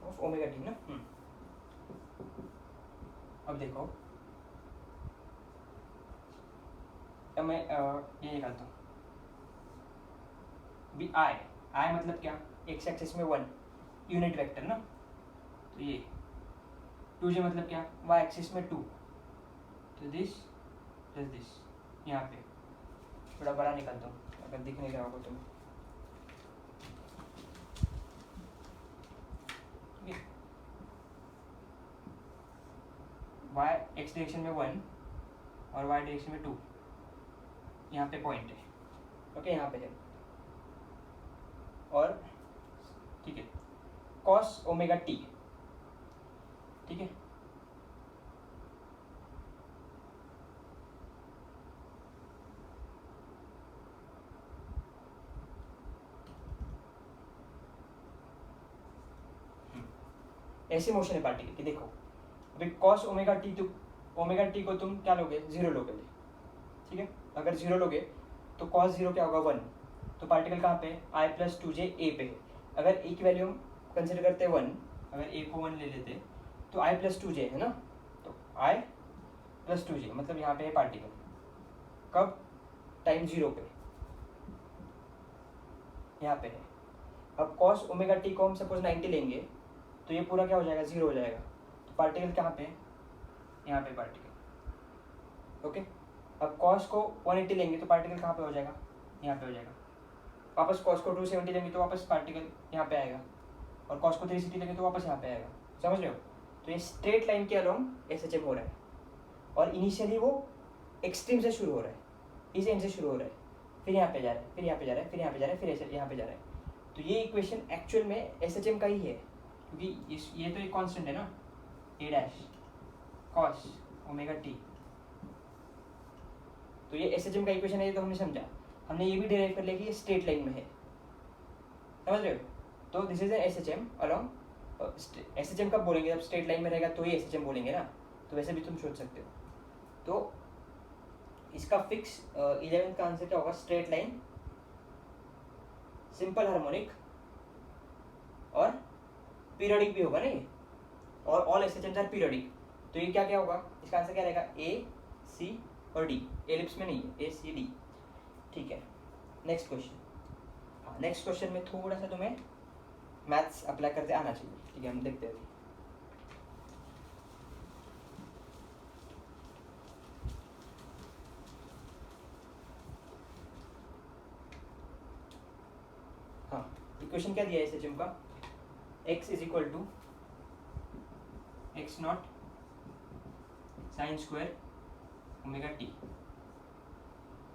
of omega T ना। अब देखो, अब मैं ये निकालता हूँ, बी आई मतलब क्या, एक्स एक्सिस में 1 यूनिट वेक्टर ना, तो ये 2j मतलब क्या, वाई एक्सिस में 2, तो दिस प्लस दिस, यहाँ पे थोड़ा बड़ा निकालता हूँ अगर दिख नहीं रहा होगा तुम्हें, ठीक है। वाई एक्स डायरेक्शन में 1 और वाई डायरेक्शन में 2, यहाँ पे पॉइंट है, ओके यहाँ पे है, और ठीक है cos ओमेगा टी, ठीक है। ऐसे मोशन है पार्टिकल की, देखो अभी cos ओमेगा टी, तो ओमेगा टी को तुम क्या लोगे, 0 लोगे, ठीक है। अगर 0 लोगे तो cos 0 क्या होगा, 1, तो पार्टिकल कहाँ पे, I+2j a पे है। अगर a की वैल्यू हम कंसिडर करते हैं 1, अगर a को 1 ले लेते तो I+2j है ना, तो I+2j मतलब यहाँ पे है पार्टिकल, कब, टाइम 0 पे, यहाँ पे है। अब cos ओमेगा टी को हम सपोज 90 लेंगे, तो ये पूरा क्या हो जाएगा, 0 हो जाएगा, तो पार्टिकल कहाँ पे, यहाँ पे पार्टिकल, ओके। अब cos को 180 लेंगे तो पार्टिकल कहाँ पे हो जाएगा, यहाँ पे हो जाएगा। वापस cos को 270 लेंगे तो वापस पार्टिकल यहाँ पे आएगा, और cos को 360 लेंगे तो वापस यहाँ पे आएगा, समझ रहे हो। तो ये स्ट्रेट लाइन के अलोंग SHM हो रहा है, और इनिशियली वो एक्सट्रीम से शुरू हो रहा है, इस एंड से शुरू हो रहा है, फिर यहाँ पे जा रहा है, फिर यहाँ पे जा रहा है, फिर यहाँ पे जा रहा है, फिर ऐसे यहाँ पे जा रहा है। तो ये इक्वेशन एक्चुअल में SHM का ही है, क्योंकि ये तो एक कांस्टेंट है ना, a dash cos omega t। तो ये SHM का इक्वेशन है, ये तो हमने समझा। हमने ये भी डिराइव कर लिया कि ये स्ट्रेट लाइन में है, समझ रहे हो। तो this is an SHM along, SHM कब बोलेंगे, जब स्ट्रेट लाइन में रहेगा तो ही SHM बोलेंगे ना, तो वैसे भी तुम सोच सकते हो। तो इसका फिक्स 11th का आंसर क्या होगा, स्ट्रेट लाइन, सिंपल हार्मोनिक और पीरियोडिक भी होगा ना ये, और ऑल SHMs आर पीरियोडिक। तो ये क्या क्या होगा, इसका आंसर क्या रहेगा, A, C और D। एलिप्स में नहीं है, A, C, D, ठीक है। Next question. हाँ, नेक्स्ट क्वेश्चन में थोड़ा सा तुम्हें मैथ्स अप्लाई करते आना चाहिए, ठीक है, हम देखते हैं। हाँ, इक्वेशन क्या दिया है SHM का, x is equal to x naught sine square omega t,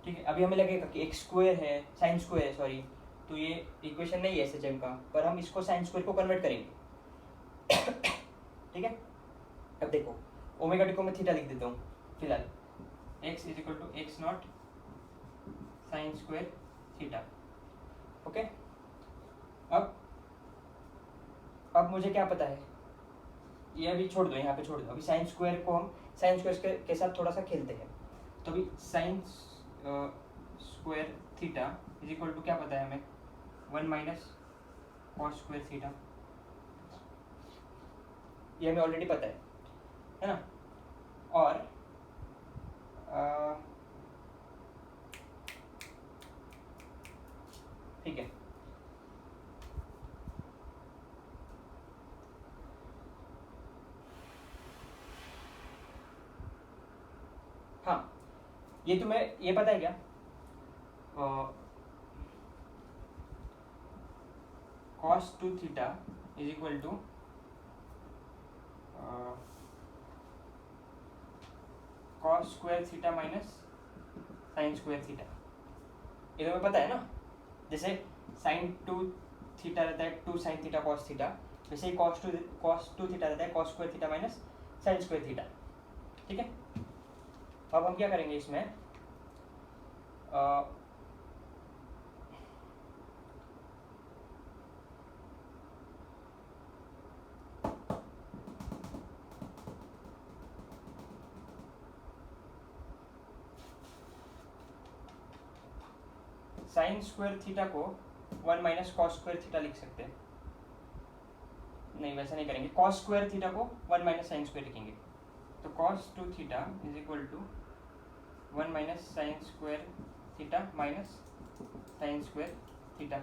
ठीक है। अभी हमें लगेगा कि x स्क्वायर है, साइन स्क्वायर है, सॉरी, तो ये इक्वेशन नहीं है SHM का, पर हम इसको साइन स्क्वायर को कन्वर्ट करेंगे ठीक है। अब देखो, ओमेगा टी को मैं थीटा लिख देता हूँ फिलहाल, x is equal to x naught sine square theta, okay. अब मुझे क्या पता है, ये अभी छोड़ दो, यहाँ पे छोड़ दो, अभी साइन स्क्वायर को हम साइन स्क्वायर के साथ थोड़ा सा खेलते हैं। तो अभी sine square theta is equal to क्या पता है हमें, 1 माइनस कॉस स्क्वायर थीटा, ये हमें ऑलरेडी पता है ना। और ठीक है, हाँ, ये तुम्हें ये पता है क्या, cos 2 theta is equal to cos square theta minus sine square theta, ये तुम्हें पता है ना। जैसे साइन 2 थीटा रहता है 2 साइन थीटा कॉस थीटा, वैसे ही कॉस टू थीटा रहता है cos square theta minus sine square theta, ठीक है। अब हम क्या करेंगे इसमें, साइन स्क्वायर थीटा को 1 माइनस कॉस स्क्वायर थीटा लिख सकते हैं, नहीं वैसा नहीं करेंगे, कॉस स्क्वायर थीटा को 1 माइनस साइन स्क्वायर लिखेंगे। तो cos 2 theta is equal to 1 minus sine square theta minus sine square theta,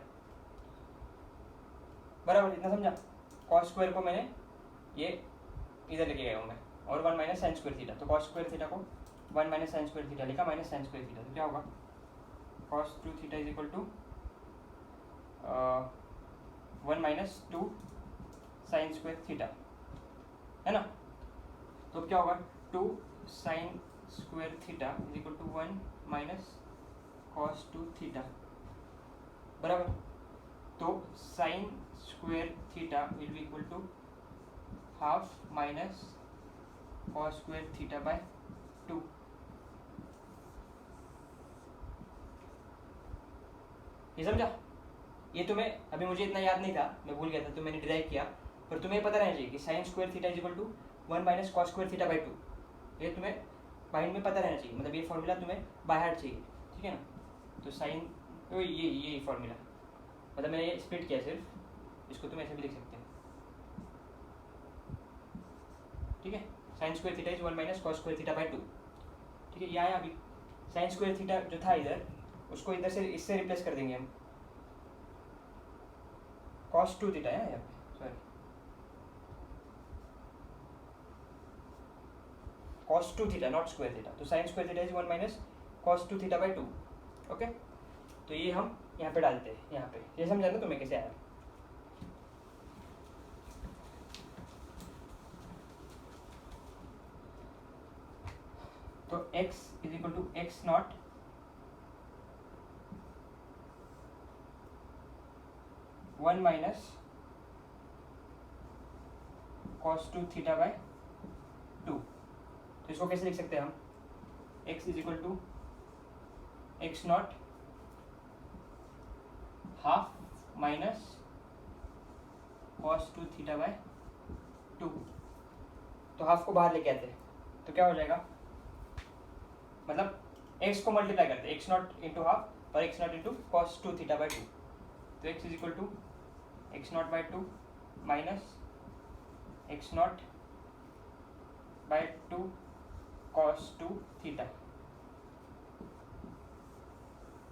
बराबर, इतना समझा। कॉस स्क्वायर को मैंने ये इधर लेके गया हूँ मैं, और 1 माइनस साइन स्क्वायर थीटा, तो कॉस स्क्वायर थीटा को 1 माइनस साइन स्क्वायर थीटा लिखा, माइनस साइन स्क्वायर थीटा, तो क्या होगा, cos 2 theta is equal to 1 minus 2 sine square theta, है ना। तो क्या होगा, 2 sine square theta is equal to 1 minus cos 2 theta, बराबर। तो sine square theta will be equal to half minus cos square theta by 2, ये समझा। ये तुम्हें अभी मुझे इतना याद नहीं था, मैं भूल गया था, तो मैंने डिराइव किया, पर तुम्हें पता रहना चाहिए कि sine square theta is equal to 1 minus cos square theta by 2, ये तुम्हें माइंड में पता रहना चाहिए, मतलब ये फॉर्मूला तुम्हें बाय हार्ट चाहिए, ठीक है ना। तो साइन, तो ये फॉर्मूला, मतलब मैंने ये स्प्लिट किया सिर्फ, इसको तुम ऐसे भी लिख सकते हैं, ठीक है। Sine square theta is 1 minus cos square theta by 2, ठीक है। ये आया अभी, साइन स्क्वायर थीटा जो था इधर, उसको इधर से इससे रिप्लेस कर देंगे हम, cos 2 थीटा है यहाँ पे, sorry, cos 2 theta not square theta, तो sine square theta is 1 minus cos 2 theta by 2, okay. तो ये हम यहाँ पे डालते हैं, यहाँ पे, ये समझा ना तुम्हें कैसे आया। तो x is equal to x naught 1 minus cos two theta by 2। तो इसको कैसे लिख सकते हैं हम, x is equal to x naught half minus cos two theta by 2। तो हाफ को बाहर लेके आते हैं तो क्या हो जाएगा, मतलब x को मल्टीप्लाई करते हैं, एक्स नॉट इंटू हाफ और x naught into cos two theta by 2। तो x is equal to x naught by 2 minus x naught by 2 cos two theta.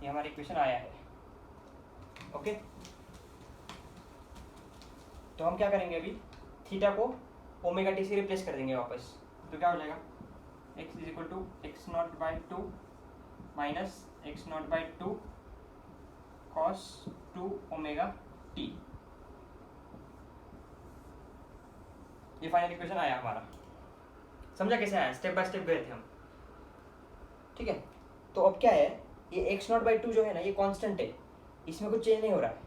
ये हमारा इक्वेशन आया है। ओके, तो हम क्या करेंगे, अभी थीटा को ओमेगा टी से रिप्लेस कर देंगे वापस। तो क्या हो जाएगा, x is equal to x naught by 2 minus x naught by 2 cos 2 omega t. ये फाइनल इक्वेशन आया हमारा। समझा कैसे आया, स्टेप बाय स्टेप गए थे हम। ठीक है, तो अब क्या है, ये एक्स नॉट बाई 2 जो है ना, ये कांस्टेंट है, इसमें कुछ चेंज नहीं हो रहा है।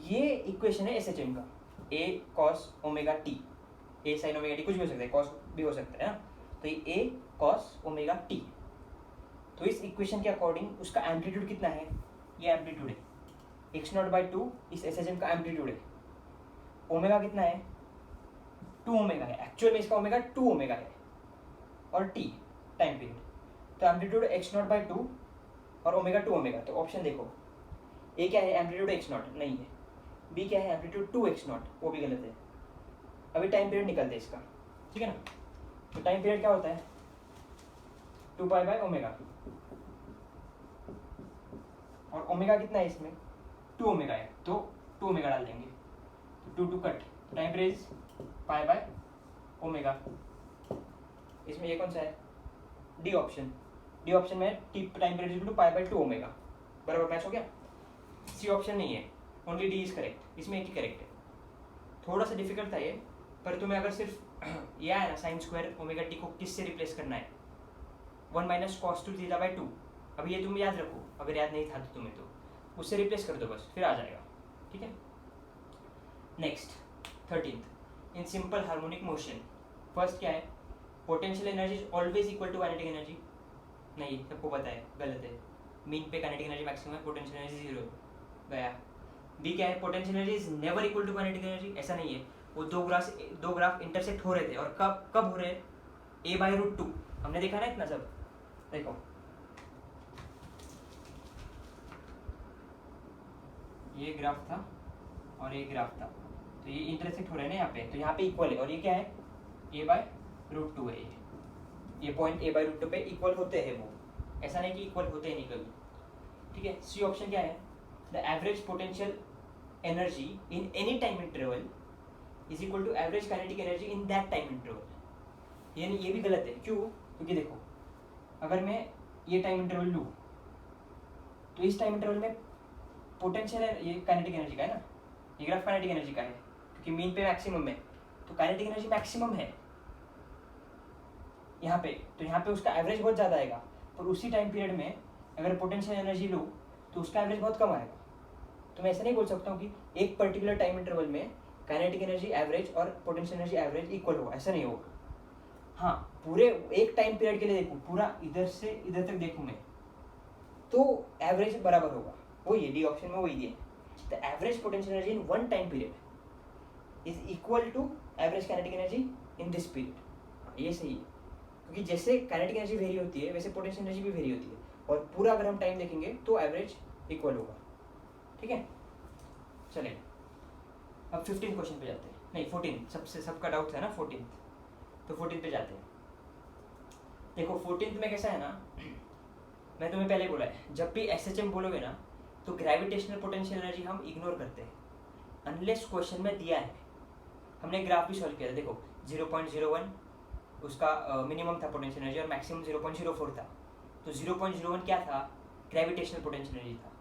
ये इक्वेशन है एसएचएम का, ए कॉस ओमेगा टी, ए साइन ओमेगा टी, कुछ भी हो सकता है, कॉस भी हो सकता है ना। तो ये ए कॉस ओमेगा टी। तो इस इक्वेशन के अकॉर्डिंग उसका एम्पलीट्यूड कितना है, ये एम्पलीट्यूड है एक्स नॉट बाई 2, इस एसएचएम का एम्पलीट्यूड है। ओमेगा कितना है, 2 ओमेगा है, एक्चुअल में इसका ओमेगा 2 ओमेगा है, और टी टाइम पीरियड। तो एम्पलीट्यूड एक्स नॉट बाई 2 और ओमेगा 2 ओमेगा। तो ऑप्शन देखो, ए क्या है, एम्पलीट्यूड एक्स नॉट नहीं है, बी क्या है, एम्पलीट्यूड 2 एक्स नॉट, वो भी गलत है। अभी टाइम पीरियड निकलते हैं इसका, ठीक है ना। तो टाइम पीरियड क्या होता है, 2 पाई बाय ओमेगा, और ओमेगा कितना है इसमें, 2 ओमेगा है, तो 2 ओमेगा डाल देंगे, तो 2 cut, time period pi by omega. इसमें ये कौन सा है, डी ऑप्शन। डी ऑप्शन में T time period equal to pi by 2 omega, बराबर मैच हो गया। सी ऑप्शन नहीं है, ओनली डी इज करेक्ट, इसमें एक ही करेक्ट है। थोड़ा सा डिफिकल्ट था ये, पर तुम्हें अगर सिर्फ ये है ना साइन स्क्वायर ओमेगा टी को किससे रिप्लेस करना है, 1 minus cos two theta by 2। अभी ये तुम याद रखो, अगर याद नहीं था तो तुम्हें, तो उससे रिप्लेस कर दो बस, फिर आ जाएगा। ठीक है, next 13th, in simple harmonic motion first क्या है, potential energy is always equal to kinetic energy. नहीं, सबको पता है, गलत है। मीन पे काइनेटिक एनर्जी मैक्सिमम है, पोटेंशियल एनर्जी 0 गया। बी क्या है, potential energy is never equal to kinetic energy. ऐसा नहीं है, वो दो ग्राफ इंटरसेक्ट हो रहे थे, और कब हो रहे हैं, a बाई रूट 2। हमने देखा ना इतना सब, देखो ये ग्राफ था और ये ग्राफ था, तो ये इंटरसेक्ट हो रहे हैं ना यहाँ पे, तो यहाँ पे इक्वल है, और ये क्या है, a बाई रूट 2 है। ये पॉइंट a बाई रूट 2 पे इक्वल होते हैं वो, ऐसा नहीं कि इक्वल होते नहीं कभी। ठीक है, सी ऑप्शन क्या है, the average potential energy in any time interval is equal to average kinetic energy in that time interval. यानी ये भी गलत है, क्यों, क्योंकि देखो अगर मैं ये टाइम इंटरवल लूँ, तो इस टाइम इंटरवल में पोटेंशियल ये काइनेटिक एनर्जी का है ना, ये ग्राफ काइनेटिक एनर्जी का है, क्योंकि मीन पे मैक्सिमम है, तो काइनेटिक एनर्जी मैक्सिमम है यहाँ पे, तो यहाँ पे उसका एवरेज बहुत ज़्यादा आएगा। पर उसी टाइम पीरियड में अगर पोटेंशियल एनर्जी लूँ तो उसका एवरेज बहुत कम आएगा। तो मैं ऐसा नहीं बोल सकता हूँ कि एक पर्टिकुलर टाइम इंटरवल में काइनेटिक एनर्जी एवरेज और पोटेंशियल एनर्जी एवरेज इक्वल होगा, ऐसा नहीं होगा। हाँ, पूरे एक टाइम पीरियड के लिए देखूँ, पूरा इधर से इधर तक देखूँ मैं, तो एवरेज बराबर होगा, वही है, डी ऑप्शन में वही दिया, the average potential energy in one time period is equal to average kinetic energy in this period. ये सही है, क्योंकि जैसे काइनेटिक एनर्जी वेरी होती है वैसे पोटेंशियल एनर्जी भी वेरी होती है, और पूरा अगर हम टाइम देखेंगे तो एवरेज इक्वल होगा। ठीक है, चलिए अब 15 क्वेश्चन पे जाते हैं, नहीं 14, सबका डाउट है ना 14, तो 14 पे जाते हैं। देखो 14 में कैसा है ना, मैं तुम्हें पहले बोला है, जब भी एसएचएम बोलोगे ना तो ग्रेविटेशनल पोटेंशियल एनर्जी हम इग्नोर करते हैं, अनलेस क्वेश्चन में दिया है। हमने ग्राफ भी सॉल्व किया था, देखो 0.01 उसका मिनिमम था पोटेंशियल एनर्जी और मैक्सिमम 0.04 था। तो 0.01 क्या था, ग्रेविटेशनल पोटेंशियल एनर्जी था,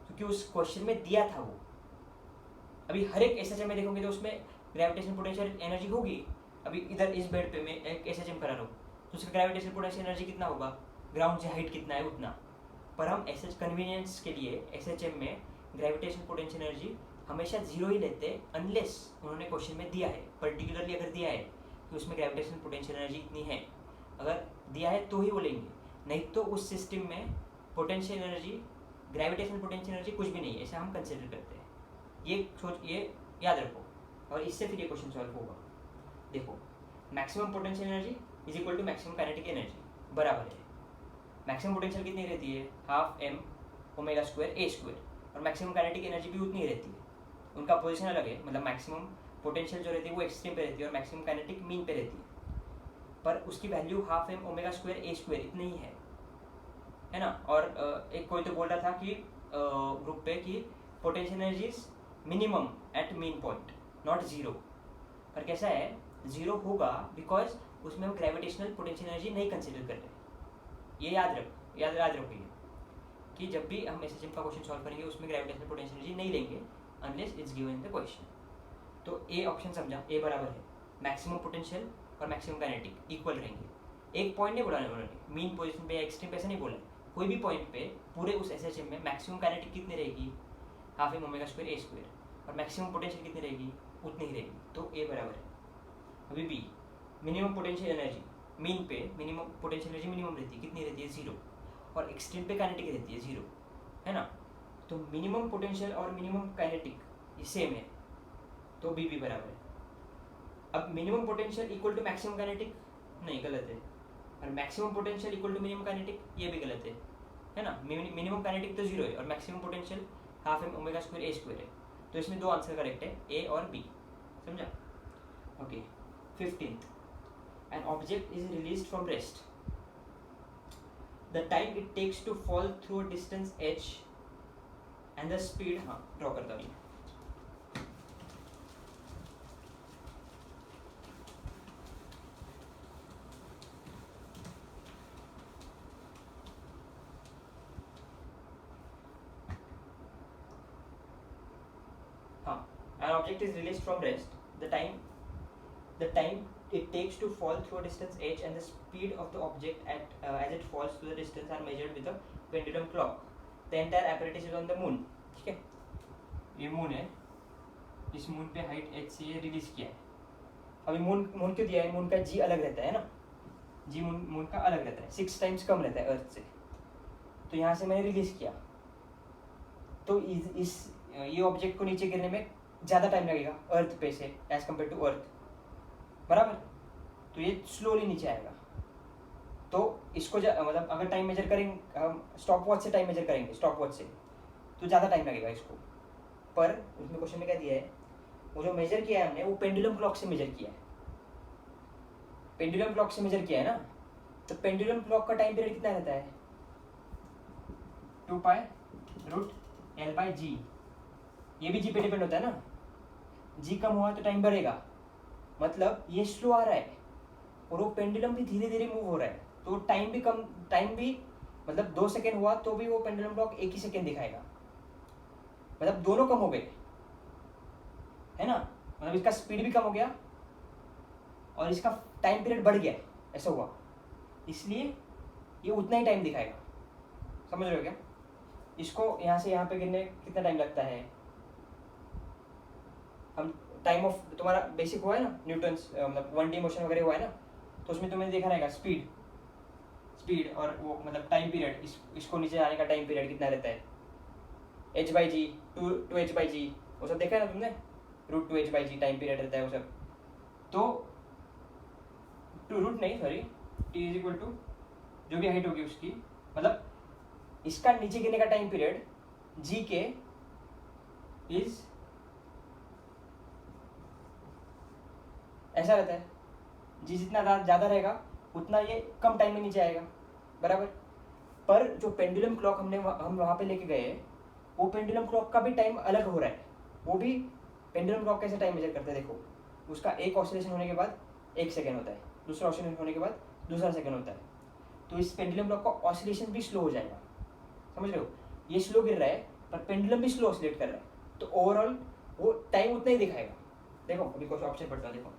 क्योंकि उस क्वेश्चन में दिया था वो। अभी हर एक एसएचएम में देखोगे तो उसमें ग्रेविटेशनल पोटेंशियल एनर्जी होगी। अभी इधर इस बेड पे मैं एक एसएचएम करा रहा हूँ, तो उसका ग्रेविटेशनल पोटेंशियल एनर्जी कितना होगा, ग्राउंड से हाइट कितना है उतना। पर हम एसएच कन्वीनियंस के लिए एसएचएम में ग्रेविटेशनल पोटेंशियल एनर्जी हमेशा जीरो ही लेते हैं, अनलेस उन्होंने क्वेश्चन में दिया है, पर्टिकुलरली अगर दिया है कि उसमें ग्रेविटेशनल पोटेंशियल एनर्जी इतनी है, अगर दिया है तो ही वो लेंगे, नहीं तो उस सिस्टम में potential energy, gravitational potential energy कुछ भी नहीं है, ऐसा हम कंसिडर करते हैं। ये याद रखो, और इससे फिर ये क्वेश्चन सॉल्व होगा। देखो, maximum potential energy is equal to maximum kinetic energy बराबर है, मैक्सिमम पोटेंशियल कितनी रहती है, हाफ एम ओमेगा स्क्वायर ए स्क्वायर, और मैक्सिमम काइनेटिक एनर्जी भी उतनी ही रहती है। उनका पोजीशन अलग है, मतलब मैक्सिमम पोटेंशियल जो रहती है वो एक्सट्रीम पे रहती है और मैक्सिमम काइनेटिक मीन पे रहती है, पर उसकी value half M omega square ए स्क्वायर इतनी ही है ना। और एक कोई तो बोल रहा था कि ग्रुप पे कि potential energy is minimum at mean point not zero, पर कैसा है, जीरो होगा बिकॉज उसमें हम ग्रेविटेशनल पोटेंशियल एनर्जी नहीं कंसिडर कर रहे। ये याद रखिए कि जब भी हम एसएचएम का क्वेश्चन सॉल्व करेंगे उसमें ग्रेविटेशनल पोटेंशियल एनर्जी नहीं लेंगे unless it's given in the question. तो ए ऑप्शन समझा, ए बराबर है मैक्सिमम पोटेंशियल और मैक्सिमम काइनेटिक इक्वल रहेंगे। एक पॉइंट नहीं बोला उन्होंने, मीन पोजीशन पे या एक्सट्रीम पे ऐसा नहीं बोला, कोई भी पॉइंट पे पूरे उस एसएचएम में मैक्सिमम काइनेटिक कितनी रहेगी, हाफ एम ओमेगा स्क्वायर ए स्क्वायर, और मैक्सिमम पोटेंशियल कितनी रहेगी, उतनी ही रहेगी। तो ए बराबर है। अभी B, minimum potential energy, mean पे मिनिमम पोटेंशियल एनर्जी मिनिमम रहती है, कितनी रहती है, जीरो, और एक्सट्रीम पे काइनेटिक रहती है जीरो, है ना। तो मिनिमम पोटेंशियल और मिनिमम काइनेटिक ये सेम है, तो बी भी बराबर है। अब minimum potential equal to maximum kinetic नहीं, गलत है, और maximum potential equal to minimum kinetic ये भी गलत है ना। मिनिमम काइनेटिक तो जीरो है और maximum potential half M omega square ए स्क्वायर है, तो इसमें दो आंसर करेक्ट है, ए और बी, समझा। Okay, 15th, an object is released from rest. The time it takes to fall through a distance h and the speed, हाँ draw करता हूँ। हाँ, an object is released from rest. The time it takes to fall through a distance h and the speed of the object as it falls through the distance are measured with a pendulum clock. The entire apparatus is on the moon. ठीक है, ये moon है, इस moon पे height h से ये release किया है। अभी मून क्यों दिया है, मून का जी अलग रहता है ना, जी मून का अलग रहता है, 6 टाइम्स कम रहता है अर्थ से, तो यहाँ से मैंने रिलीज किया, तो ये ऑब्जेक्ट को नीचे गिरने में ज़्यादा टाइम लगेगा अर्थ पे से एज कम्पेयर टू अर्थ, बराबर। तो ये स्लोली नीचे आएगा, तो इसको मतलब अगर टाइम मेजर करेंगे, हम स्टॉप वॉच से टाइम मेजर करेंगे, स्टॉप वॉच से, तो ज़्यादा टाइम लगेगा इसको। पर उसमें क्वेश्चन में क्या दिया है, वो जो मेजर किया है हमने वो पेंडुलम क्लॉक से मेजर किया है, पेंडुलम क्लॉक से मेजर किया है ना, तो पेंडुलम क्लॉक का टाइम पीरियड कितना रहता है, 2π√L/g। ये भी जी पे डिपेंड होता है ना, जी कम हुआ तो टाइम बढ़ेगा, मतलब ये स्लो आ रहा है और वो पेंडुलम भी धीरे धीरे मूव हो रहा है, तो टाइम भी मतलब 2 सेकेंड हुआ तो भी वो पेंडुलम क्लॉक 1 ही सेकेंड दिखाएगा, मतलब दोनों कम हो गए, है ना, मतलब इसका स्पीड भी कम हो गया और इसका टाइम पीरियड बढ़ गया, ऐसा हुआ, इसलिए ये उतना ही टाइम दिखाएगा, समझ रहे हो क्या। इसको यहाँ से यहाँ पे गिरने कितना टाइम लगता है, हम टाइम ऑफ तुम्हारा बेसिक हुआ है ना, न्यूटन्स मतलब 1D मोशन वगैरह हुआ है ना, तो उसमें तुम्हें देखा रहेगा स्पीड और वो मतलब टाइम पीरियड, इसको नीचे आने का टाइम पीरियड कितना रहता है, h/g 2h/g, वो सब देखा है ना तुमने, √2h/g टाइम पीरियड रहता है वो सब, तो t इज टू जो भी हाइट होगी उसकी, मतलब इसका नीचे गिरने का टाइम पीरियड g के इज ऐसा रहता है, जी जितना ज़्यादा रहेगा उतना ये कम टाइम में नीचे आएगा, बराबर। पर जो पेंडुलम क्लॉक हम वहाँ पे लेके गए, वो पेंडुलम क्लॉक का भी टाइम अलग हो रहा है, वो भी पेंडुलम क्लॉक कैसे टाइम मेजर करते हैं, देखो उसका एक ऑसिलेशन होने के बाद 1 सेकेंड होता है, दूसरा ऑसिलेशन होने के बाद दूसरा सेकेंड होता है, तो इस पेंडुलम क्लॉक का ऑसिलेशन भी स्लो हो जाएगा, समझ रहे हो, ये स्लो गिर रहा है पर पेंडुलम भी स्लो ऑसिलेट कर रहा है, तो ओवरऑल वो टाइम उतना ही दिखाएगा। देखो अभी कुछ ऑप्शन पढ़ता हूँ, देखो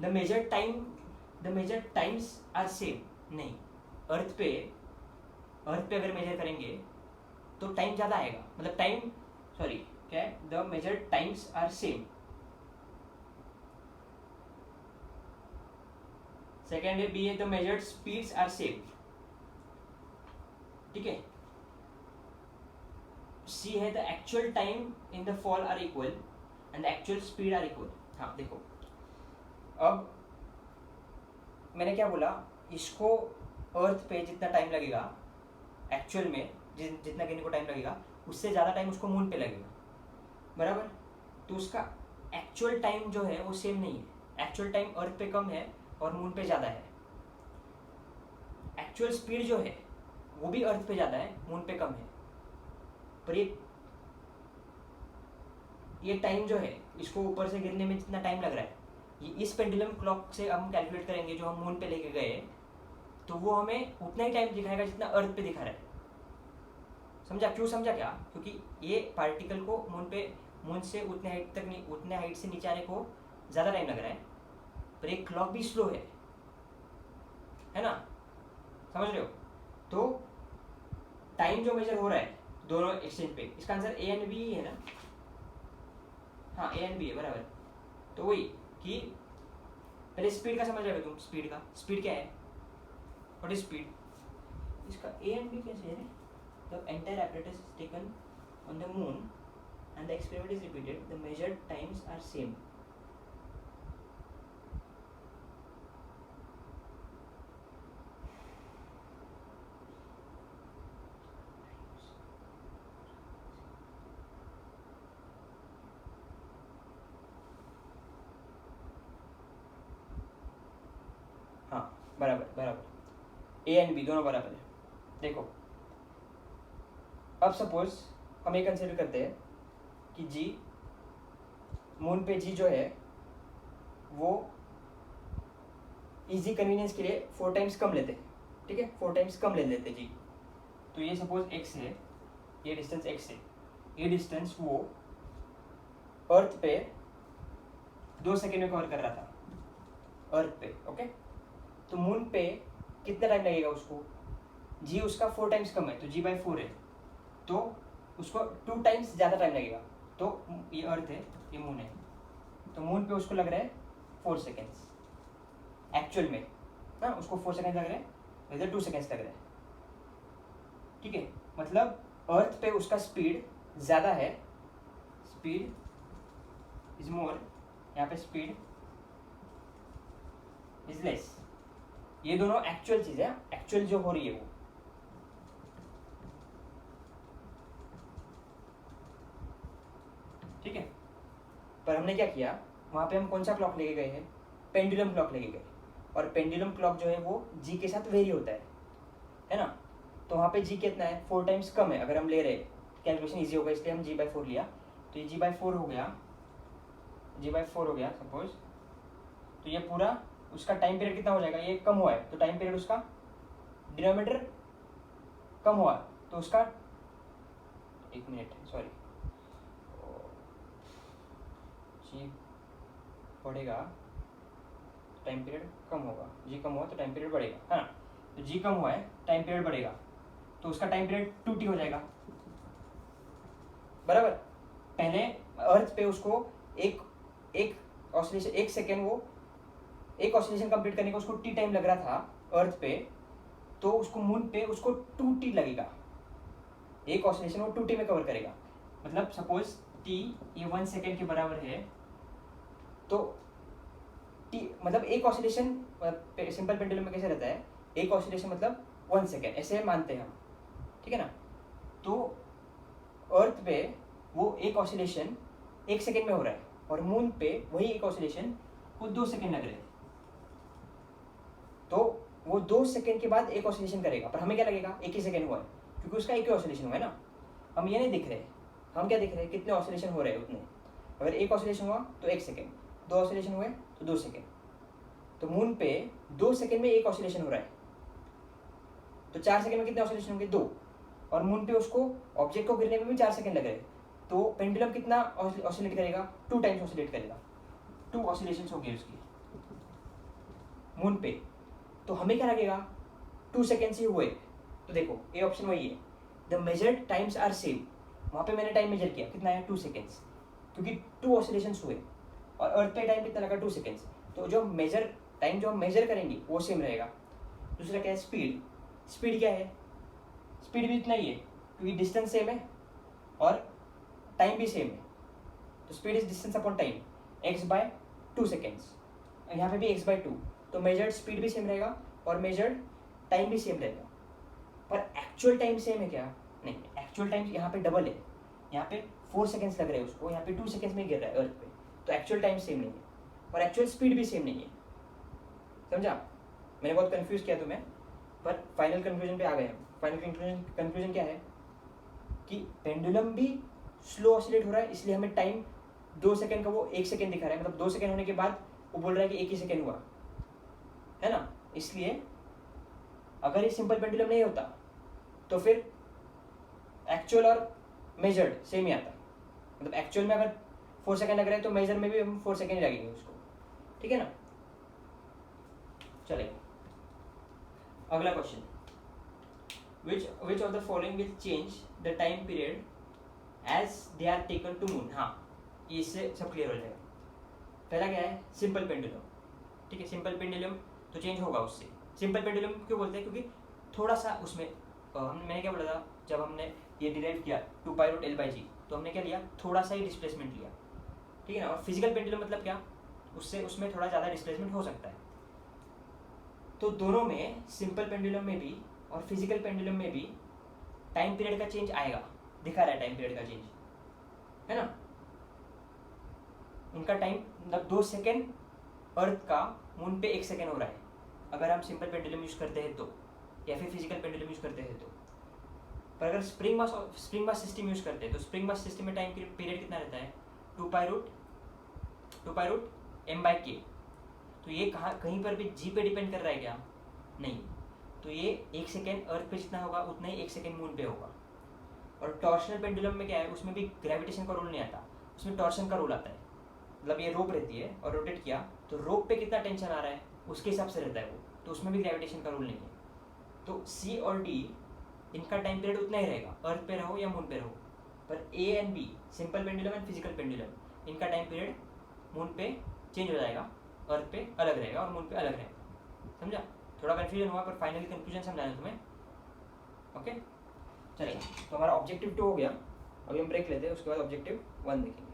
the measure times are same, नहीं, अर्थ पे अगर मेजर करेंगे तो टाइम ज़्यादा आएगा, मतलब टाइम सॉरी क्या है, the measured times are same. Second है बी है the measured speeds are same, ठीक है। सी है the actual time in the fall are equal and the actual speed are equal. हाँ देखो, अब मैंने क्या बोला, इसको अर्थ पे जितना टाइम लगेगा एक्चुअल में, जितना गिनने को टाइम लगेगा उससे ज़्यादा टाइम उसको मून पे लगेगा, बराबर। तो उसका एक्चुअल टाइम जो है वो सेम नहीं है, एक्चुअल टाइम अर्थ पे कम है और मून पे ज़्यादा है। एक्चुअल स्पीड जो है वो भी अर्थ पे ज़्यादा है, मून पे कम है। पर ये टाइम जो है, इसको ऊपर से गिरने में जितना टाइम लग रहा है, ये इस पेंडुलम क्लॉक से हम कैलकुलेट करेंगे जो हम मून पे लेके गए, तो वो हमें उतना ही टाइम दिखाएगा जितना अर्थ पे दिखा रहा है। समझा? क्यों समझा क्या? क्योंकि ये पार्टिकल को मून से उतने हाइट से नीचे आने को ज़्यादा टाइम लग रहा है, पर एक क्लॉक भी स्लो है ना, समझ रहे हो? तो टाइम जो मेजर हो रहा है दोनों एक्सचेंज पे, इसका आंसर ए एंड बी है ना। हाँ ए एंड बी है, बराबर। तो वही कि पहले स्पीड का समझ रहे हो तुम, स्पीड क्या है, व्हाट इज स्पीड, इसका ए एंड बी कैसे है? The entire apparatus is taken on the moon and the experiment is repeated, the measured times are same. हाँ बराबर, ए एंड बी दोनों बराबर है। देखो अब सपोज हम ये कंसिडर करते हैं कि जी मून पे जी जो है वो इजी कन्वीनियंस के लिए 4 टाइम्स कम लेते हैं, ठीक है, 4 टाइम्स कम ले लेते जी। तो ये सपोज x है, ये डिस्टेंस x है, ये डिस्टेंस वो अर्थ पे 2 सेकेंड में कवर कर रहा था अर्थ पे, ओके। तो मून पे कितना टाइम लगेगा उसको, जी उसका 4 टाइम्स कम है तो g/4 है, तो उसको 2 टाइम्स ज़्यादा टाइम लगेगा। तो ये अर्थ है, ये मून है, तो मून पे उसको लग रहा है 4 सेकेंड्स एक्चुअल में ना, उसको 4 सेकेंड लग रहा है, इधर 2 सेकेंड्स लग रहा है, ठीक है। मतलब अर्थ पे उसका स्पीड ज़्यादा है, स्पीड इज मोर, यहाँ पे स्पीड इज लेस। ये दोनों एक्चुअल चीज़ है, एक्चुअल जो हो रही है वो, ठीक है। पर हमने क्या किया, वहाँ पे हम कौन सा क्लॉक लेके गए हैं, पेंडुलम क्लॉक लेके गए, और पेंडुलम क्लॉक जो है वो जी के साथ वेरी होता है ना। तो वहाँ पे जी कितना है, 4 टाइम्स कम है। अगर हम ले रहे, कैलकुलेशन इजी होगा इसलिए हम g/4 लिया, तो ये g/4 हो गया सपोज। तो ये पूरा उसका टाइम पीरियड कितना हो जाएगा, ये कम हुआ है तो टाइम पीरियड उसका डिनोमिनेटर कम हुआ, तो उसका 1 मिनट सॉरी जी बढ़ेगा, टाइम पीरियड कम होगा, जी कम हुआ तो टाइम पीरियड बढ़ेगा, है ना। तो जी कम हुआ है, टाइम पीरियड बढ़ेगा, तो उसका टाइम पीरियड 2t हो जाएगा, बराबर। पहले अर्थ पे उसको एक ऑसिलेशन, 1 सेकेंड, वो एक ऑसिलेशन कंप्लीट करने को उसको t टाइम लग रहा था अर्थ पे, तो उसको मून पे उसको 2t लगेगा, एक ऑसिलेशन वो 2t में कवर करेगा। मतलब सपोज t ये 1 सेकेंड के बराबर है, तो t मतलब एक ऑसिलेशन, सिंपल पेंडुलम में कैसे रहता है, एक ऑसिलेशन मतलब 1 सेकेंड, ऐसे मानते हैं हम, ठीक है ना। तो अर्थ पे वो एक ऑसिलेशन 1 सेकेंड में हो रहा है, और मून पे वही एक ऑसिलेशन को 2 सेकेंड लग रहे हैं, तो वो 2 सेकेंड के बाद एक ऑसिलेशन करेगा। पर हमें क्या लगेगा, 1 ही सेकेंड हुआ है, क्योंकि उसका एक ही ऑसिलेशन हुआ है ना। हम ये नहीं दिख रहे, हम क्या दिख रहे हैं, कितने ऑसिलेशन हो रहे हैं उतने। अगर एक ऑसिलेशन हुआ तो 1 सेकेंड, 2 ऑसिलेशन हुए तो 2 सेकेंड, तो मून पे 2 सेकेंड में एक ऑसिलेशन हो रहा है, तो 4 सेकेंड में कितने ऑसिलेशन होंगे, 2। और मून पे उसको ऑब्जेक्ट को गिरने में भी 4 सेकेंड लग रहे हैं, तो पेंडुलम कितना ऑसिलेट करेगा, 2 टाइम्स ऑसिलेट करेगा, 2 ऑसिलेशंस होंगे उसकी मून पे। तो हमें क्या लगेगा, 2 सेकेंड्स ही हुए, तो देखो ये ऑप्शन वही है, the measured times are same, वहाँ पे मैंने टाइम मेजर किया, कितना है 2 सेकेंड्स, क्योंकि 2 ऑसिलेशंस हुए और अर्थ पे टाइम कितना लगा 2 सेकेंड्स, तो जो मेजर टाइम जो हम मेजर करेंगे वो सेम रहेगा। दूसरा क्या है स्पीड, स्पीड क्या है, स्पीड भी इतना ही है क्योंकि डिस्टेंस सेम है और टाइम भी सेम है, तो speed is distance upon time, X by 2 seconds, यहाँ पे भी एक्स बाय 2, तो मेजर्ड स्पीड भी सेम रहेगा और मेजर्ड टाइम भी सेम रहेगा। पर एक्चुअल टाइम सेम है क्या, नहीं, एक्चुअल टाइम यहाँ पे डबल है, यहाँ पे 4 सेकेंड्स लग रहे हैं उसको, यहाँ पे 2 सेकेंड्स में गिर रहा है अर्थ पे, तो एक्चुअल टाइम सेम नहीं है और एक्चुअल स्पीड भी सेम नहीं है। समझा, मैंने बहुत कंफ्यूज किया तुम्हें, पर फाइनल कंक्लूजन पे आ गए हम। फाइनल कंक्लूजन क्या है कि पेंडुलम भी स्लो ऑसिलेट हो रहा है, इसलिए हमें टाइम 2 सेकेंड का वो 1 सेकेंड दिखा रहा है, मतलब 2 सेकेंड होने के बाद वो बोल रहा है कि 1 ही सेकेंड हुआ है ना। इसलिए अगर ये सिंपल पेंडुलम नहीं होता तो फिर एक्चुअल और मेजर्ड सेम ही आता, मतलब एक्चुअल में अगर 4 सेकेंड लग रहे हैं तो मेजर में भी हम 4 सेकेंड लगेंगे उसको, ठीक है ना। चलेगा, अगला question, which of the following will change the time period as they are taken to moon। हाँ, इससे सब क्लियर हो जाएगा। पहला क्या है, सिंपल पेंडुलम, ठीक है, सिंपल पेंडुलम तो चेंज होगा उससे। सिंपल पेंडुलम क्यों बोलते हैं, क्योंकि थोड़ा सा उसमें मैंने क्या बोला था जब हमने ये डिराइव किया 2π√L/g, तो हमने क्या लिया, थोड़ा सा ही डिस्प्लेसमेंट लिया, ठीक है ना। और फिजिकल पेंडुलम मतलब क्या, उसमें थोड़ा ज़्यादा डिस्प्लेसमेंट हो सकता है। तो दोनों में, सिंपल पेंडुलम में भी और फिजिकल पेंडुलम में भी टाइम पीरियड का चेंज आएगा, दिखा रहा है टाइम पीरियड का चेंज, है ना। उनका टाइम मतलब 2 सेकेंड अर्थ का मून पे 1 सेकेंड हो रहा है अगर हम सिंपल पेंडुलम यूज करते हैं तो, या फिर फिजिकल पेंडुलम यूज करते हैं तो। पर अगर स्प्रिंग मास सिस्टम यूज करते हैं तो स्प्रिंग मास सिस्टम में टाइम पीरियड कितना रहता है, 2π√m/k। तो ये कहीं पर भी जी पे डिपेंड कर रहा है क्या, नहीं, तो ये 1 सेकेंड अर्थ पे जितना होगा उतना ही 1 सेकेंड मून पे होगा। और टॉर्शनल पेंडुलम में क्या है, उसमें भी ग्रेविटेशन का रूल नहीं आता, उसमें टॉर्शन का रूल आता है, मतलब ये रोप रहती है और रोटेट किया तो रोप पे कितना टेंशन आ रहा है उसके हिसाब से रहता है वो, तो उसमें भी ग्रेविटेशन का रूल नहीं है। तो सी और डी इनका टाइम पीरियड उतना ही रहेगा, अर्थ पे रहो या मून पे रहो। पर A and B, simple pendulum and physical pendulum, इनका टाइम पीरियड मून पे चेंज हो जाएगा, अर्थ पे अलग रहेगा और मून पे अलग रहेगा। समझा, थोड़ा कन्फ्यूजन हुआ पर फाइनली कंफ्यूजन समझाना तुम्हें, ओके। चलेगा, तो हमारा ऑब्जेक्टिव 2 हो गया, अभी हम ब्रेक लेते हैं, उसके बाद ऑब्जेक्टिव 1 देखेंगे।